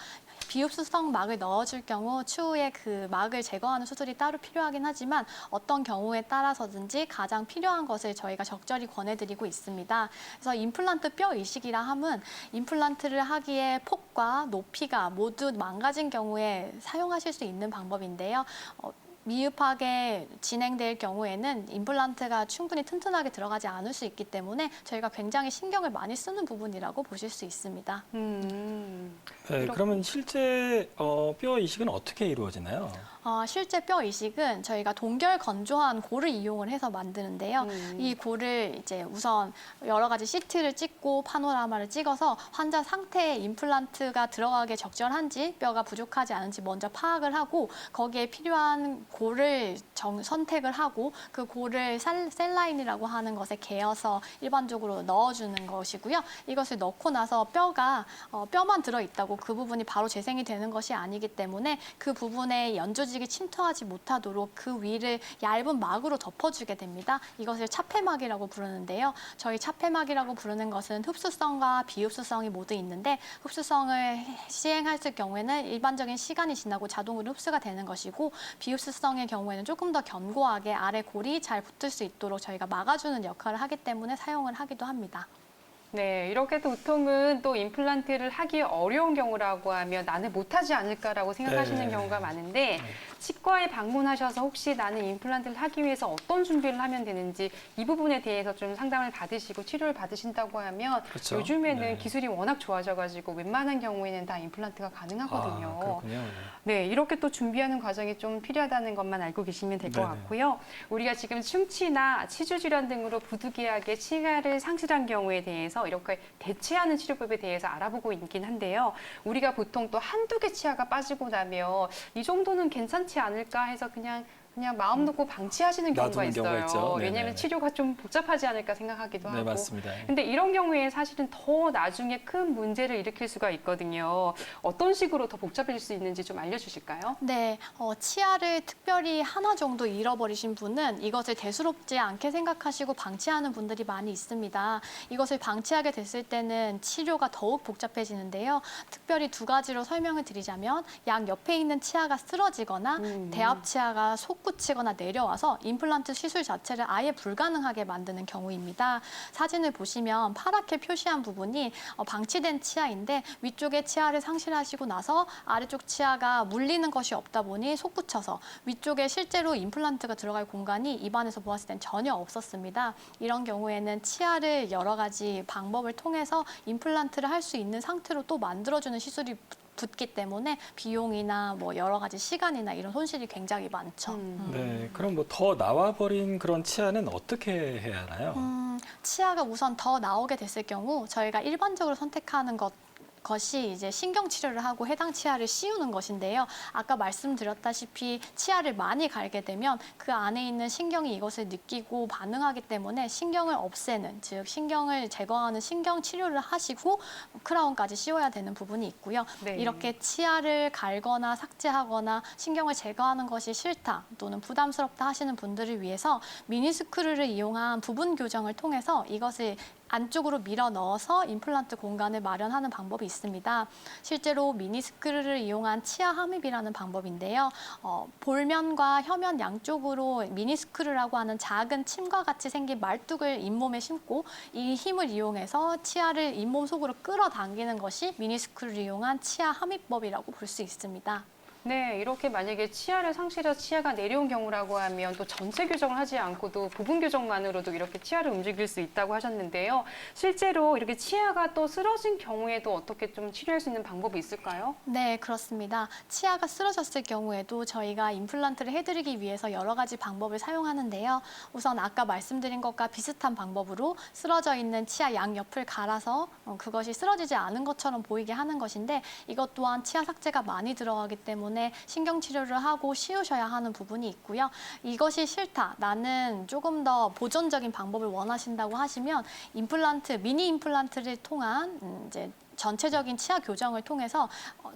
비흡수성 막을 넣어줄 경우 추후에 그 막을 제거하는 수술이 따로 필요하긴 하지만 어떤 경우에 따라서든지 가장 필요한 것을 저희가 적절히 권해드리고 있습니다. 그래서 임플란트 뼈 이식이라 함은 임플란트를 하기에 폭과 높이가 모두 망가진 경우에 사용하실 수 있는 방법인데요. 미흡하게 진행될 경우에는 임플란트가 충분히 튼튼하게 들어가지 않을 수 있기 때문에 저희가 굉장히 신경을 많이 쓰는 부분이라고 보실 수 있습니다. 네, 그러면 실제 뼈 이식은 어떻게 이루어지나요? 실제 뼈 이식은 저희가 동결 건조한 골을 이용을 해서 만드는데요. 이 골을 이제 우선 여러 가지 CT를 찍고 파노라마를 찍어서 환자 상태에 임플란트가 들어가게 적절한지 뼈가 부족하지 않은지 먼저 파악을 하고 거기에 필요한 골을 선택을 하고 그 골을 셀라인이라고 하는 것에 개어서 일반적으로 넣어주는 것이고요. 이것을 넣고 나서 뼈만 들어있다고 그 부분이 바로 재생이 되는 것이 아니기 때문에 그 부분에 연조직이 침투하지 못하도록 그 위를 얇은 막으로 덮어주게 됩니다. 이것을 차폐막이라고 부르는데요. 저희 차폐막이라고 부르는 것은 흡수성과 비흡수성이 모두 있는데 흡수성을 시행했을 경우에는 일반적인 시간이 지나고 자동으로 흡수가 되는 것이고 비흡수성의 경우에는 조금 더 견고하게 아래 골이 잘 붙을 수 있도록 저희가 막아주는 역할을 하기 때문에 사용을 하기도 합니다. 네, 이렇게 보통은 또 임플란트를 하기 어려운 경우라고 하면 나는 못하지 않을까라고 생각하시는 네. 경우가 많은데 치과에 방문하셔서 혹시 나는 임플란트를 하기 위해서 어떤 준비를 하면 되는지 이 부분에 대해서 좀 상담을 받으시고 치료를 받으신다고 하면 그렇죠. 요즘에는 네. 기술이 워낙 좋아져가지고 웬만한 경우에는 다 임플란트가 가능하거든요. 그렇군요. 네, 이렇게 또 준비하는 과정이 좀 필요하다는 것만 알고 계시면 될 것 네네. 같고요. 우리가 지금 충치나 치주 질환 등으로 부득이하게 치아를 상실한 경우에 대해서 이렇게 대체하는 치료법에 대해서 알아보고 있긴 한데요. 우리가 보통 또 한두 개 치아가 빠지고 나면 이 정도는 괜찮지 않을까 해서 그냥 마음 놓고 방치하시는 경우가 놔두는 경우가 있어요. 있죠. 왜냐하면 네네. 치료가 좀 복잡하지 않을까 생각하기도 네, 하고. 맞습니다. 근데 이런 경우에 사실은 더 나중에 큰 문제를 일으킬 수가 있거든요. 어떤 식으로 더 복잡해질 수 있는지 좀 알려주실까요? 네, 치아를 특별히 하나 정도 잃어버리신 분은 이것을 대수롭지 않게 생각하시고 방치하는 분들이 많이 있습니다. 이것을 방치하게 됐을 때는 치료가 더욱 복잡해지는데요. 특별히 두 가지로 설명을 드리자면 양 옆에 있는 치아가 쓰러지거나 대합 치아가 솟구치거나 내려와서 임플란트 시술 자체를 아예 불가능하게 만드는 경우입니다. 사진을 보시면 파랗게 표시한 부분이 방치된 치아인데 위쪽의 치아를 상실하시고 나서 아래쪽 치아가 물리는 것이 없다 보니 솟구쳐서 위쪽에 실제로 임플란트가 들어갈 공간이 입안에서 보았을 땐 전혀 없었습니다. 이런 경우에는 치아를 여러 가지 방법을 통해서 임플란트를 할 수 있는 상태로 또 만들어주는 시술이 붙기 때문에 비용이나 뭐 여러 가지 시간이나 이런 손실이 굉장히 많죠. 네, 그럼 뭐 더 나와버린 그런 치아는 어떻게 해야 하나요? 치아가 우선 더 나오게 됐을 경우 저희가 일반적으로 선택하는 것이 이제 신경 치료를 하고 해당 치아를 씌우는 것인데요. 아까 말씀드렸다시피 치아를 많이 갈게 되면 그 안에 있는 신경이 이것을 느끼고 반응하기 때문에 신경을 없애는, 즉 신경을 제거하는 신경 치료를 하시고 크라운까지 씌워야 되는 부분이 있고요. 네. 이렇게 치아를 갈거나 삭제하거나 신경을 제거하는 것이 싫다 또는 부담스럽다 하시는 분들을 위해서 미니스크류를 이용한 부분 교정을 통해서 이것을 안쪽으로 밀어 넣어서 임플란트 공간을 마련하는 방법이 있습니다. 실제로 미니스크류를 이용한 치아 함입이라는 방법인데요. 볼면과 혀면 양쪽으로 미니스크류라고 하는 작은 침과 같이 생긴 말뚝을 잇몸에 심고 이 힘을 이용해서 치아를 잇몸 속으로 끌어당기는 것이 미니스크류를 이용한 치아 함입법이라고 볼 수 있습니다. 네, 이렇게 만약에 치아를 상실해서 치아가 내려온 경우라고 하면 또 전체 교정을 하지 않고도 부분 교정만으로도 이렇게 치아를 움직일 수 있다고 하셨는데요. 실제로 이렇게 치아가 또 쓰러진 경우에도 어떻게 좀 치료할 수 있는 방법이 있을까요? 네, 그렇습니다. 치아가 쓰러졌을 경우에도 저희가 임플란트를 해드리기 위해서 여러 가지 방법을 사용하는데요. 우선 아까 말씀드린 것과 비슷한 방법으로 쓰러져 있는 치아 양옆을 갈아서 그것이 쓰러지지 않은 것처럼 보이게 하는 것인데 이것 또한 치아 삭제가 많이 들어가기 때문에 신경치료를 하고 씌우셔야 하는 부분이 있고요. 이것이 싫다, 나는 조금 더 보존적인 방법을 원하신다고 하시면 미니 임플란트를 통한 이제 전체적인 치아 교정을 통해서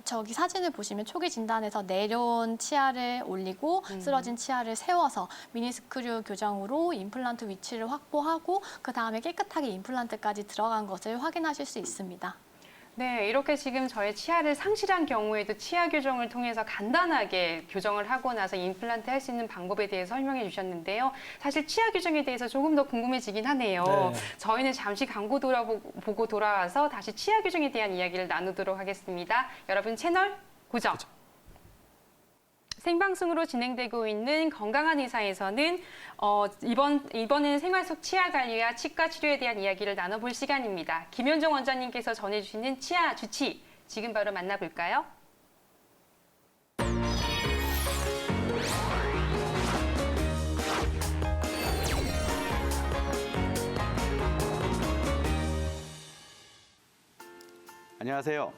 저기 사진을 보시면 초기 진단에서 내려온 치아를 올리고 쓰러진 치아를 세워서 미니스크류 교정으로 임플란트 위치를 확보하고 그 다음에 깨끗하게 임플란트까지 들어간 것을 확인하실 수 있습니다. 네, 이렇게 지금 저의 치아를 상실한 경우에도 치아 교정을 통해서 간단하게 교정을 하고 나서 임플란트 할 수 있는 방법에 대해서 설명해 주셨는데요. 사실 치아 교정에 대해서 조금 더 궁금해지긴 하네요. 네. 저희는 잠시 광고 보고 돌아와서 다시 치아 교정에 대한 이야기를 나누도록 하겠습니다. 여러분 채널 고정. 생방송으로 진행되고 있는 건강한 의사에서는 이번에는 생활 속 치아 관리와 치과 치료에 대한 이야기를 나눠볼 시간입니다. 김현종 원장님께서 전해주시는 치아 주치 지금 바로 만나볼까요? 안녕하세요.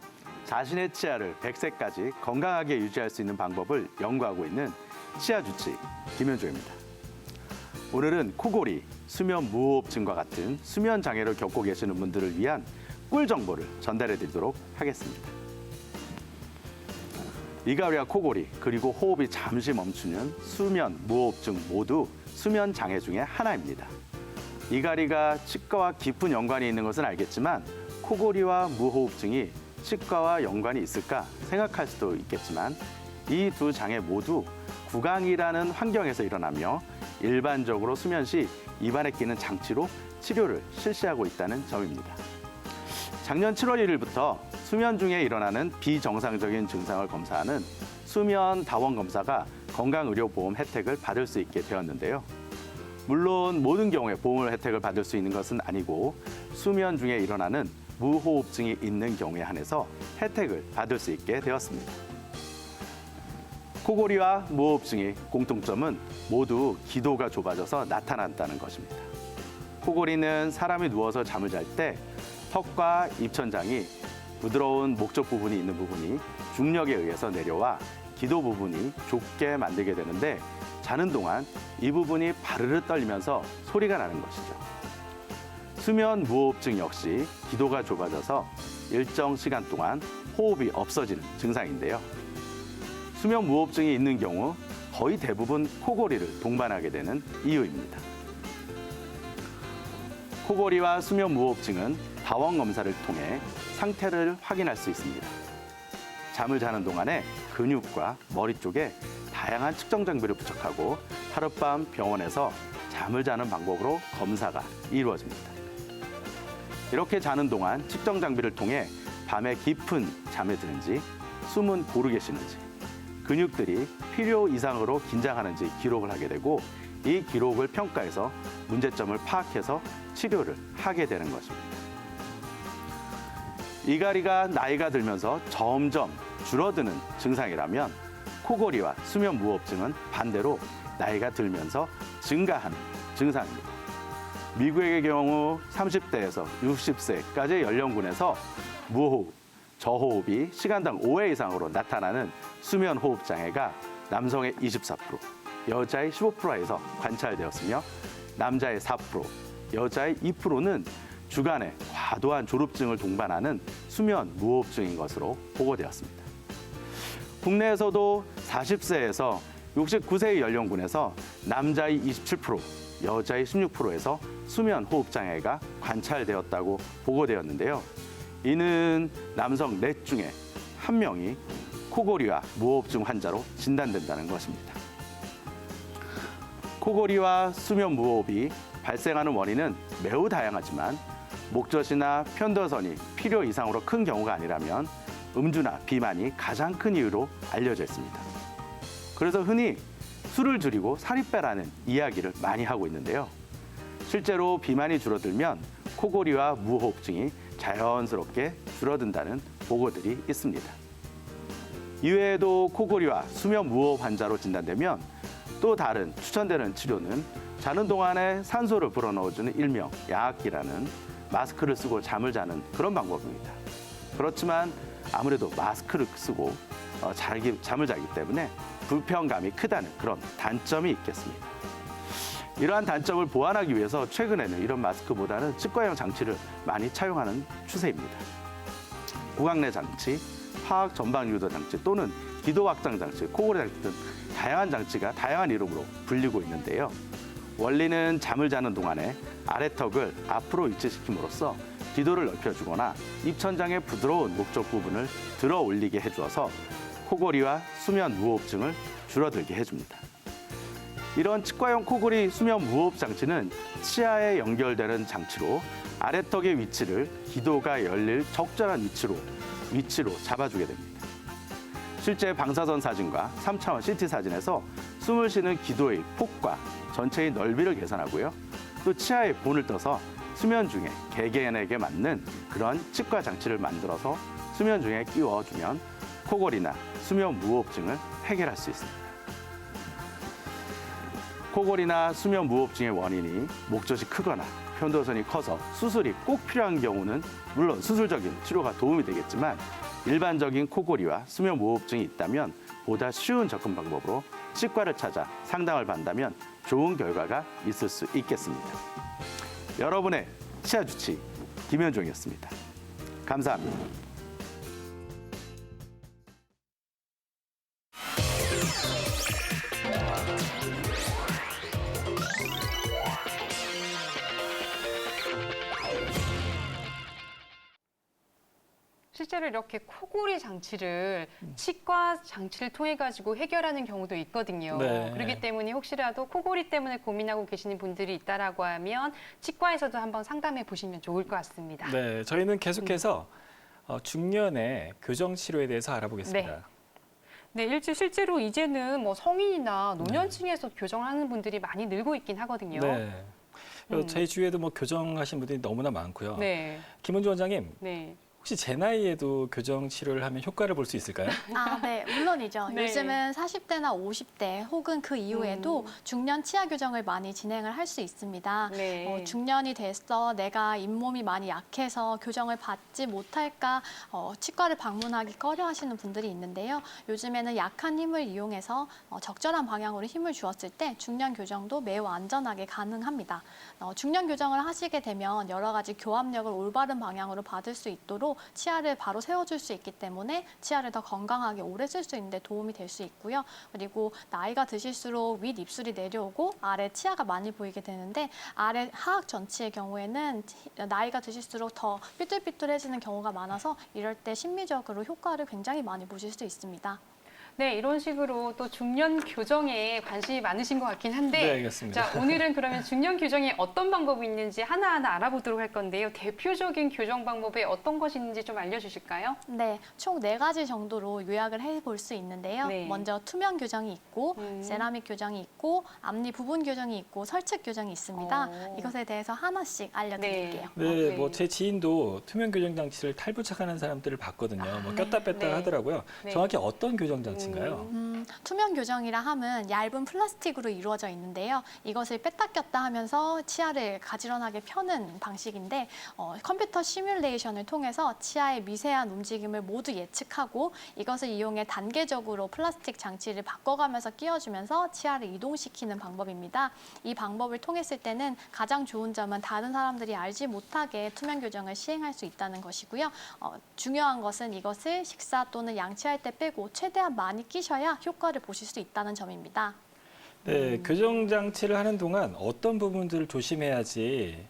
자신의 치아를 100세까지 건강하게 유지할 수 있는 방법을 연구하고 있는 치아 주치 김현조입니다. 오늘은 코골이, 수면 무호흡증과 같은 수면 장애를 겪고 계시는 분들을 위한 꿀 정보를 전달해 드리도록 하겠습니다. 이갈이와 코골이, 그리고 호흡이 잠시 멈추는 수면 무호흡증 모두 수면 장애 중에 하나입니다. 이갈이가 치과와 깊은 연관이 있는 것은 알겠지만 코골이와 무호흡증이 치과와 연관이 있을까 생각할 수도 있겠지만 이 두 장애 모두 구강이라는 환경에서 일어나며 일반적으로 수면 시 입안에 끼는 장치로 치료를 실시하고 있다는 점입니다. 작년 7월 1일부터 수면 중에 일어나는 비정상적인 증상을 검사하는 수면 다원 검사가 건강의료보험 혜택을 받을 수 있게 되었는데요. 물론 모든 경우에 보험 혜택을 받을 수 있는 것은 아니고 수면 중에 일어나는 무호흡증이 있는 경우에 한해서 혜택을 받을 수 있게 되었습니다. 코골이와 무호흡증의 공통점은 모두 기도가 좁아져서 나타난다는 것입니다. 코골이는 사람이 누워서 잠을 잘 때 턱과 입천장이 부드러운 목젖 부분이 있는 부분이 중력에 의해서 내려와 기도 부분이 좁게 만들게 되는데 자는 동안 이 부분이 바르르 떨리면서 소리가 나는 것이죠. 수면 무호흡증 역시 기도가 좁아져서 일정 시간 동안 호흡이 없어지는 증상인데요. 수면 무호흡증이 있는 경우 거의 대부분 코골이를 동반하게 되는 이유입니다. 코골이와 수면 무호흡증은 다원 검사를 통해 상태를 확인할 수 있습니다. 잠을 자는 동안에 근육과 머리 쪽에 다양한 측정 장비를 부착하고 하룻밤 병원에서 잠을 자는 방법으로 검사가 이루어집니다. 이렇게 자는 동안 측정 장비를 통해 밤에 깊은 잠에 드는지, 숨은 고르게 쉬는지, 근육들이 필요 이상으로 긴장하는지 기록을 하게 되고 이 기록을 평가해서 문제점을 파악해서 치료를 하게 되는 것입니다. 이갈이가 나이가 들면서 점점 줄어드는 증상이라면 코골이와 수면 무호흡증은 반대로 나이가 들면서 증가하는 증상입니다. 미국의 경우 30대에서 60세까지 연령군에서 무호흡, 저호흡이 시간당 5회 이상으로 나타나는 수면 호흡 장애가 남성의 24%, 여자의 15%에서 관찰되었으며 남자의 4%, 여자의 2%는 주간에 과도한 졸음증을 동반하는 수면 무호흡증인 것으로 보고되었습니다. 국내에서도 40세에서 69세의 연령군에서 남자의 27%, 여자의 16%에서 수면 호흡 장애가 관찰되었다고 보고되었는데요. 이는 남성 넷 중에 한 명이 코골이와 무호흡증 환자로 진단된다는 것입니다. 코골이와 수면 무호흡이 발생하는 원인은 매우 다양하지만 목젖이나 편도선이 필요 이상으로 큰 경우가 아니라면 음주나 비만이 가장 큰 이유로 알려져 있습니다. 그래서 흔히 술을 줄이고 살이 빼라는 이야기를 많이 하고 있는데요. 실제로 비만이 줄어들면 코골이와 무호흡증이 자연스럽게 줄어든다는 보고들이 있습니다. 이외에도 코골이와 수면 무호흡 환자로 진단되면 또 다른 추천되는 치료는 자는 동안에 산소를 불어넣어주는 일명 양압기라는 마스크를 쓰고 잠을 자는 그런 방법입니다. 그렇지만 아무래도 마스크를 쓰고 잠을 자기 때문에 불편감이 크다는 그런 단점이 있겠습니다. 이러한 단점을 보완하기 위해서 최근에는 이런 마스크보다는 치과형 장치를 많이 차용하는 추세입니다. 구강내 장치, 화학 전방 유도 장치 또는 기도 확장 장치, 코골이 장치 등 다양한 장치가 다양한 이름으로 불리고 있는데요. 원리는 잠을 자는 동안에 아래턱을 앞으로 위치시킴으로써 기도를 넓혀주거나 입천장의 부드러운 목젖 부분을 들어 올리게 해주어서 코골이와 수면 무호흡증을 줄어들게 해줍니다. 이런 치과형 코골이 수면 무호흡 장치는 치아에 연결되는 장치로 아래턱의 위치를 기도가 열릴 적절한 위치로 잡아주게 됩니다. 실제 방사선 사진과 3차원 CT 사진에서 숨을 쉬는 기도의 폭과 전체의 넓이를 계산하고요. 또 치아의 본을 떠서 수면 중에 개개인에게 맞는 그런 치과 장치를 만들어서 수면 중에 끼워주면 코골이나 수면 무호흡증을 해결할 수 있습니다. 코골이나 수면 무호흡증의 원인이 목젖이 크거나 편도선이 커서 수술이 꼭 필요한 경우는 물론 수술적인 치료가 도움이 되겠지만 일반적인 코골이와 수면무호흡증이 있다면 보다 쉬운 접근 방법으로 치과를 찾아 상담을 받는다면 좋은 결과가 있을 수 있겠습니다. 여러분의 치아 주치 김현종이었습니다. 감사합니다. 실제로 이렇게 코골이 장치를 치과 장치를 통해 가지고 해결하는 경우도 있거든요. 네. 그렇기 때문에 혹시라도 코골이 때문에 고민하고 계시는 분들이 있다라고 하면 치과에서도 한번 상담해 보시면 좋을 것 같습니다. 네, 저희는 계속해서 중년의 교정 치료에 대해서 알아보겠습니다. 네, 실제로 이제는 뭐 성인이나 노년층에서 교정하는 분들이 많이 늘고 있긴 하거든요. 네. 저희 주위에도 뭐 교정하신 분들이 너무나 많고요. 네. 김은주 원장님, 네. 혹시 제 나이에도 교정 치료를 하면 효과를 볼 수 있을까요? 아, 네, 물론이죠. 네. 요즘은 40대나 50대 혹은 그 이후에도 중년 치아 교정을 많이 진행을 할 수 있습니다. 네. 중년이 됐어, 내가 잇몸이 많이 약해서 교정을 받지 못할까 치과를 방문하기 꺼려하시는 분들이 있는데요. 요즘에는 약한 힘을 이용해서 적절한 방향으로 힘을 주었을 때 중년 교정도 매우 안전하게 가능합니다. 중년 교정을 하시게 되면 여러 가지 교합력을 올바른 방향으로 받을 수 있도록 치아를 바로 세워줄 수 있기 때문에 치아를 더 건강하게 오래 쓸 수 있는 데 도움이 될 수 있고요. 그리고 나이가 드실수록 윗 입술이 내려오고 아래 치아가 많이 보이게 되는데 아래 하악 전치의 경우에는 나이가 드실수록 더 삐뚤삐뚤해지는 경우가 많아서 이럴 때 심미적으로 효과를 굉장히 많이 보실 수 있습니다. 네, 이런 식으로 또 중년 교정에 관심이 많으신 것 같긴 한데 네, 알겠습니다. 자, 오늘은 그러면 중년 교정에 어떤 방법이 있는지 하나하나 알아보도록 할 건데요. 대표적인 교정 방법에 어떤 것이 있는지 좀 알려주실까요? 네, 총 4가지 정도로 요약을 해볼 수 있는데요. 네. 먼저 투명 교정이 있고 세라믹 교정이 있고 앞니 부분 교정이 있고 설측 교정이 있습니다. 이것에 대해서 하나씩 알려드릴게요. 네, 뭐 제 지인도 투명 교정 장치를 탈부착하는 사람들을 봤거든요. 뭐 꼈다 뺐다 네. 하더라고요. 네. 정확히 어떤 교정 장치인가요? 투명 교정이라 함은 얇은 플라스틱으로 이루어져 있는데요. 이것을 뺐다 꼈다 하면서 치아를 가지런하게 펴는 방식인데 컴퓨터 시뮬레이션을 통해서 치아의 미세한 움직임을 모두 예측하고 이것을 이용해 단계적으로 플라스틱 장치를 바꿔가면서 끼워주면서 치아를 이동시키는 방법입니다. 이 방법을 통했을 때는 가장 좋은 점은 다른 사람들이 알지 못하게 투명 교정을 시행할 수 있다는 것이고요. 중요한 것은 이것을 식사 또는 양치할 때 빼고 최대한 많이 끼셔야 효과를 보실 수 있다는 점입니다. 네, 교정 장치를 하는 동안 어떤 부분들을 조심해야지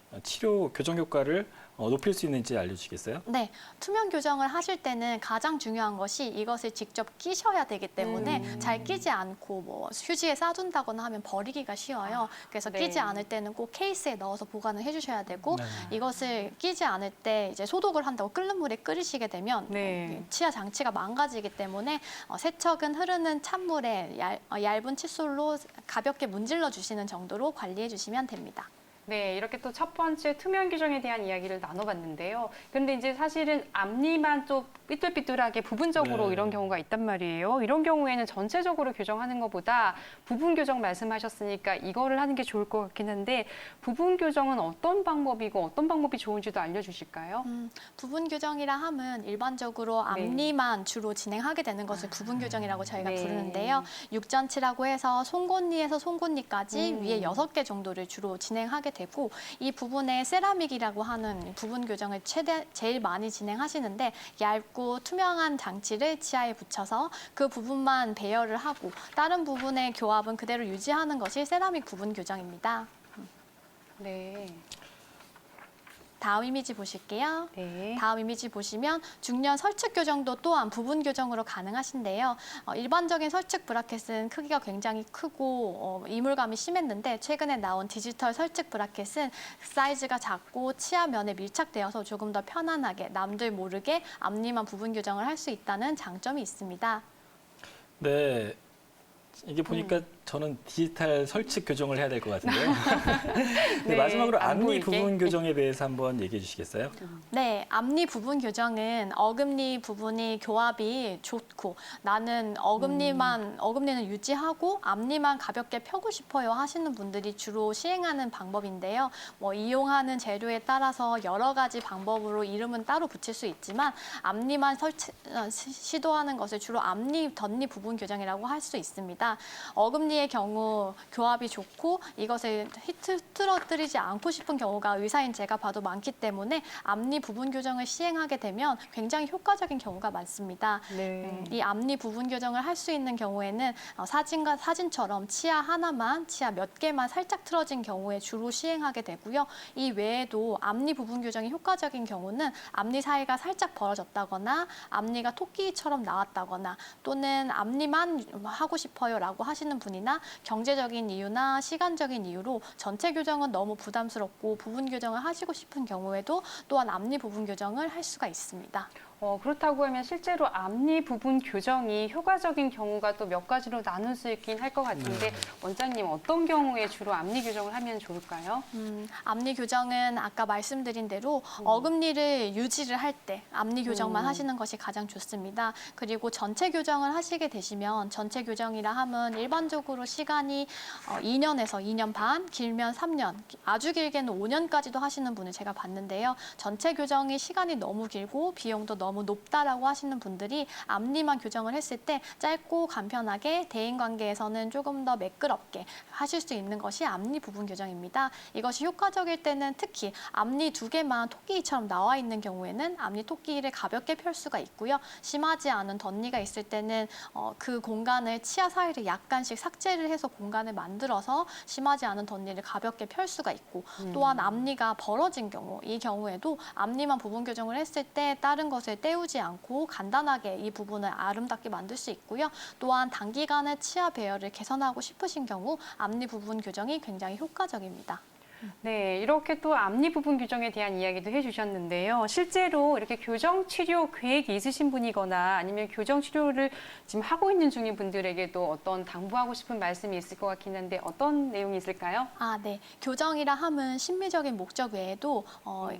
교정 효과를 높일 수 있는지 알려주시겠어요? 네, 투명 교정을 하실 때는 가장 중요한 것이 이것을 직접 끼셔야 되기 때문에 잘 끼지 않고 뭐 휴지에 싸둔다거나 하면 버리기가 쉬워요. 그래서 네. 끼지 않을 때는 꼭 케이스에 넣어서 보관을 해주셔야 되고 네. 이것을 끼지 않을 때 이제 소독을 한다고 끓는 물에 끓이시게 되면 네. 치아 장치가 망가지기 때문에 세척은 흐르는 찬물에 얇은 칫솔로 가볍게 문질러 주시는 정도로 관리해 주시면 됩니다. 네, 이렇게 또 첫 번째 투명 교정에 대한 이야기를 나눠봤는데요. 그런데 이제 사실은 앞니만 좀 삐뚤삐뚤하게 부분적으로 네. 이런 경우가 있단 말이에요. 이런 경우에는 전체적으로 교정하는 것보다 부분 교정 말씀하셨으니까 이거를 하는 게 좋을 것 같긴 한데 부분 교정은 어떤 방법이고 어떤 방법이 좋은지도 알려주실까요? 부분 교정이라 함은 일반적으로 네. 앞니만 주로 진행하게 되는 것을 부분 교정이라고 저희가 네. 부르는데요. 육전치라고 해서 송곳니에서 송곳니까지 위에 6개 정도를 주로 진행하게 되고 이 부분에 세라믹이라고 하는 부분 교정을 제일 많이 진행하시는데 얇고 투명한 장치를 치아에 붙여서 그 부분만 배열을 하고 다른 부분의 교합은 그대로 유지하는 것이 세라믹 부분 교정입니다. 네. 다음 이미지 보실게요. 네. 다음 이미지 보시면 중년 설측 교정도 또한 부분 교정으로 가능하신데요. 일반적인 설측 브라켓은 크기가 굉장히 크고 이물감이 심했는데 최근에 나온 디지털 설측 브라켓은 사이즈가 작고 치아면에 밀착되어서 조금 더 편안하게 남들 모르게 앞니만 부분 교정을 할 수 있다는 장점이 있습니다. 네, 이게 보니까 저는 디지털 설치 교정을 해야 될 것 같은데요. 네, 네, 마지막으로 안 앞니 보이게. 부분 교정에 대해서 한번 얘기해 주시겠어요? 네, 앞니 부분 교정은 어금니 부분이 교합이 좋고 나는 어금니는 유지하고 앞니만 가볍게 펴고 싶어요 하시는 분들이 주로 시행하는 방법인데요. 뭐 이용하는 재료에 따라서 여러 가지 방법으로 이름은 따로 붙일 수 있지만 앞니만 시도하는 것을 주로 앞니, 덧니 부분 교정이라고 할 수 있습니다. 어금니의 경우 교합이 좋고 이것을 흐트러뜨리지 않고 싶은 경우가 의사인 제가 봐도 많기 때문에 앞니 부분 교정을 시행하게 되면 굉장히 효과적인 경우가 많습니다. 네. 이 앞니 부분 교정을 할 수 있는 경우에는 사진처럼 치아 하나만, 치아 몇 개만 살짝 틀어진 경우에 주로 시행하게 되고요. 이 외에도 앞니 부분 교정이 효과적인 경우는 앞니 사이가 살짝 벌어졌다거나 앞니가 토끼처럼 나왔다거나 또는 앞니만 하고 싶어요라고 하시는 분이나 경제적인 이유나 시간적인 이유로 전체 교정은 너무 부담스럽고 부분 교정을 하시고 싶은 경우에도 또한 앞니 부분 교정을 할 수가 있습니다. 그렇다고 하면 실제로 앞니 부분 교정이 효과적인 경우가 또 몇 가지로 나눌 수 있긴 할 것 같은데 원장님 어떤 경우에 주로 앞니 교정을 하면 좋을까요? 앞니 교정은 아까 말씀드린 대로 어금니를 유지를 할 때 앞니 교정만 하시는 것이 가장 좋습니다. 그리고 전체 교정을 하시게 되시면 전체 교정이라 하면 일반적으로 시간이 2년에서 2년 반, 길면 3년, 아주 길게는 5년까지도 하시는 분을 제가 봤는데요. 전체 교정이 시간이 너무 길고 비용도 너무 높다라고 하시는 분들이 앞니만 교정을 했을 때 짧고 간편하게 대인관계에서는 조금 더 매끄럽게 하실 수 있는 것이 앞니 부분 교정입니다. 이것이 효과적일 때는 특히 앞니 2개만 토끼처럼 나와 있는 경우에는 앞니 토끼를 가볍게 펼 수가 있고요. 심하지 않은 덧니가 있을 때는 그 공간을 치아 사이를 약간씩 삭제를 해서 공간을 만들어서 심하지 않은 덧니를 가볍게 펼 수가 있고 또한 앞니가 벌어진 경우 이 경우에도 앞니만 부분 교정을 했을 때 다른 것을 때우지 않고 간단하게 이 부분을 아름답게 만들 수 있고요. 또한 단기간에 치아 배열을 개선하고 싶으신 경우 앞니 부분 교정이 굉장히 효과적입니다. 네, 이렇게 또 앞니 부분 교정에 대한 이야기도 해주셨는데요. 실제로 이렇게 교정 치료 계획이 있으신 분이거나 아니면 교정 치료를 지금 하고 있는 중인 분들에게도 어떤 당부하고 싶은 말씀이 있을 것 같긴 한데 어떤 내용이 있을까요? 네. 교정이라 함은 심미적인 목적 외에도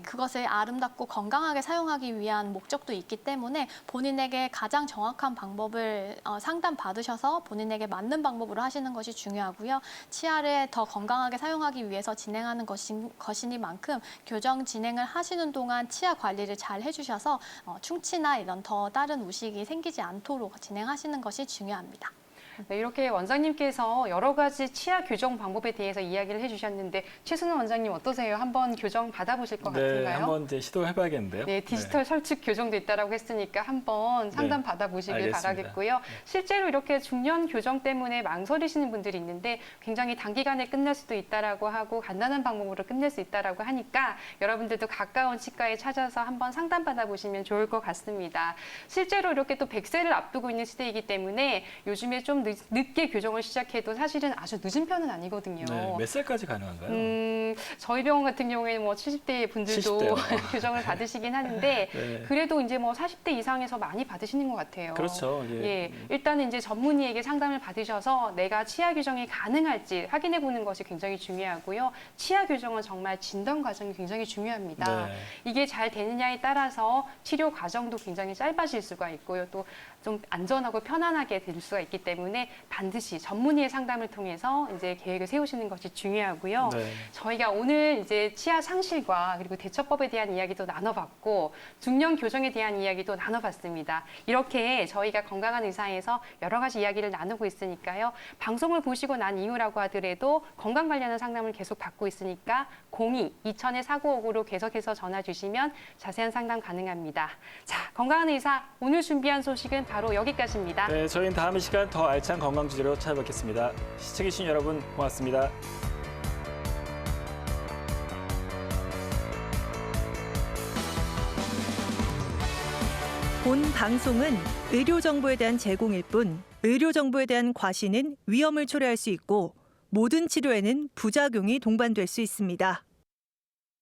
그것을 아름답고 건강하게 사용하기 위한 목적도 있기 때문에 본인에게 가장 정확한 방법을 상담받으셔서 본인에게 맞는 방법으로 하시는 것이 중요하고요. 치아를 더 건강하게 사용하기 위해서 진행하는 것이니만큼 교정 진행을 하시는 동안 치아 관리를 잘 해주셔서 충치나 이런 더 다른 우식이 생기지 않도록 진행하시는 것이 중요합니다. 네, 이렇게 원장님께서 여러 가지 치아 교정 방법에 대해서 이야기를 해주셨는데 최순원 원장님 어떠세요? 한번 교정 받아보실 것 네, 같은가요? 한번 이제 시도해봐야겠는데요. 네, 디지털 설치 교정도 있다라고 했으니까 한번 상담 네, 받아보시길 알겠습니다. 바라겠고요. 실제로 이렇게 중년 교정 때문에 망설이시는 분들이 있는데 굉장히 단기간에 끝낼 수도 있다라고 하고 간단한 방법으로 끝낼 수 있다라고 하니까 여러분들도 가까운 치과에 찾아서 한번 상담 받아보시면 좋을 것 같습니다. 실제로 이렇게 또 100세를 앞두고 있는 시대이기 때문에 요즘에 좀 늦게 교정을 시작해도 사실은 아주 늦은 편은 아니거든요. 네, 몇 살까지 가능한가요? 저희 병원 같은 경우에는 뭐 70대 분들도 70대요. 교정을 받으시긴 하는데 네. 그래도 이제 뭐 40대 이상에서 많이 받으시는 것 같아요. 그렇죠. 예, 일단은 이제 전문의에게 상담을 받으셔서 내가 치아 교정이 가능할지 확인해 보는 것이 굉장히 중요하고요. 치아 교정은 정말 진단 과정이 굉장히 중요합니다. 네. 이게 잘 되느냐에 따라서 치료 과정도 굉장히 짧아질 수가 있고요. 또 좀 안전하고 편안하게 될 수가 있기 때문에 반드시 전문의의 상담을 통해서 이제 계획을 세우시는 것이 중요하고요. 네. 저희가 오늘 이제 치아 상실과 그리고 대처법에 대한 이야기도 나눠봤고 중년 교정에 대한 이야기도 나눠봤습니다. 이렇게 저희가 건강한 의사에서 여러 가지 이야기를 나누고 있으니까요. 방송을 보시고 난 이후라고 하더라도 건강 관련한 상담을 계속 받고 있으니까 02-2000-4959로 계속해서 전화 주시면 자세한 상담 가능합니다. 자, 건강한 의사 오늘 준비한 소식은 바로 여기까지입니다. 네, 저희는 다음 시간 더 알찬 건강 주제로 찾아뵙겠습니다. 시청해주신 여러분 고맙습니다. 본 방송은 의료 정보에 대한 제공일 뿐 의료 정보에 대한 과시는 위험을 초래할 수 있고 모든 치료에는 부작용이 동반될 수 있습니다.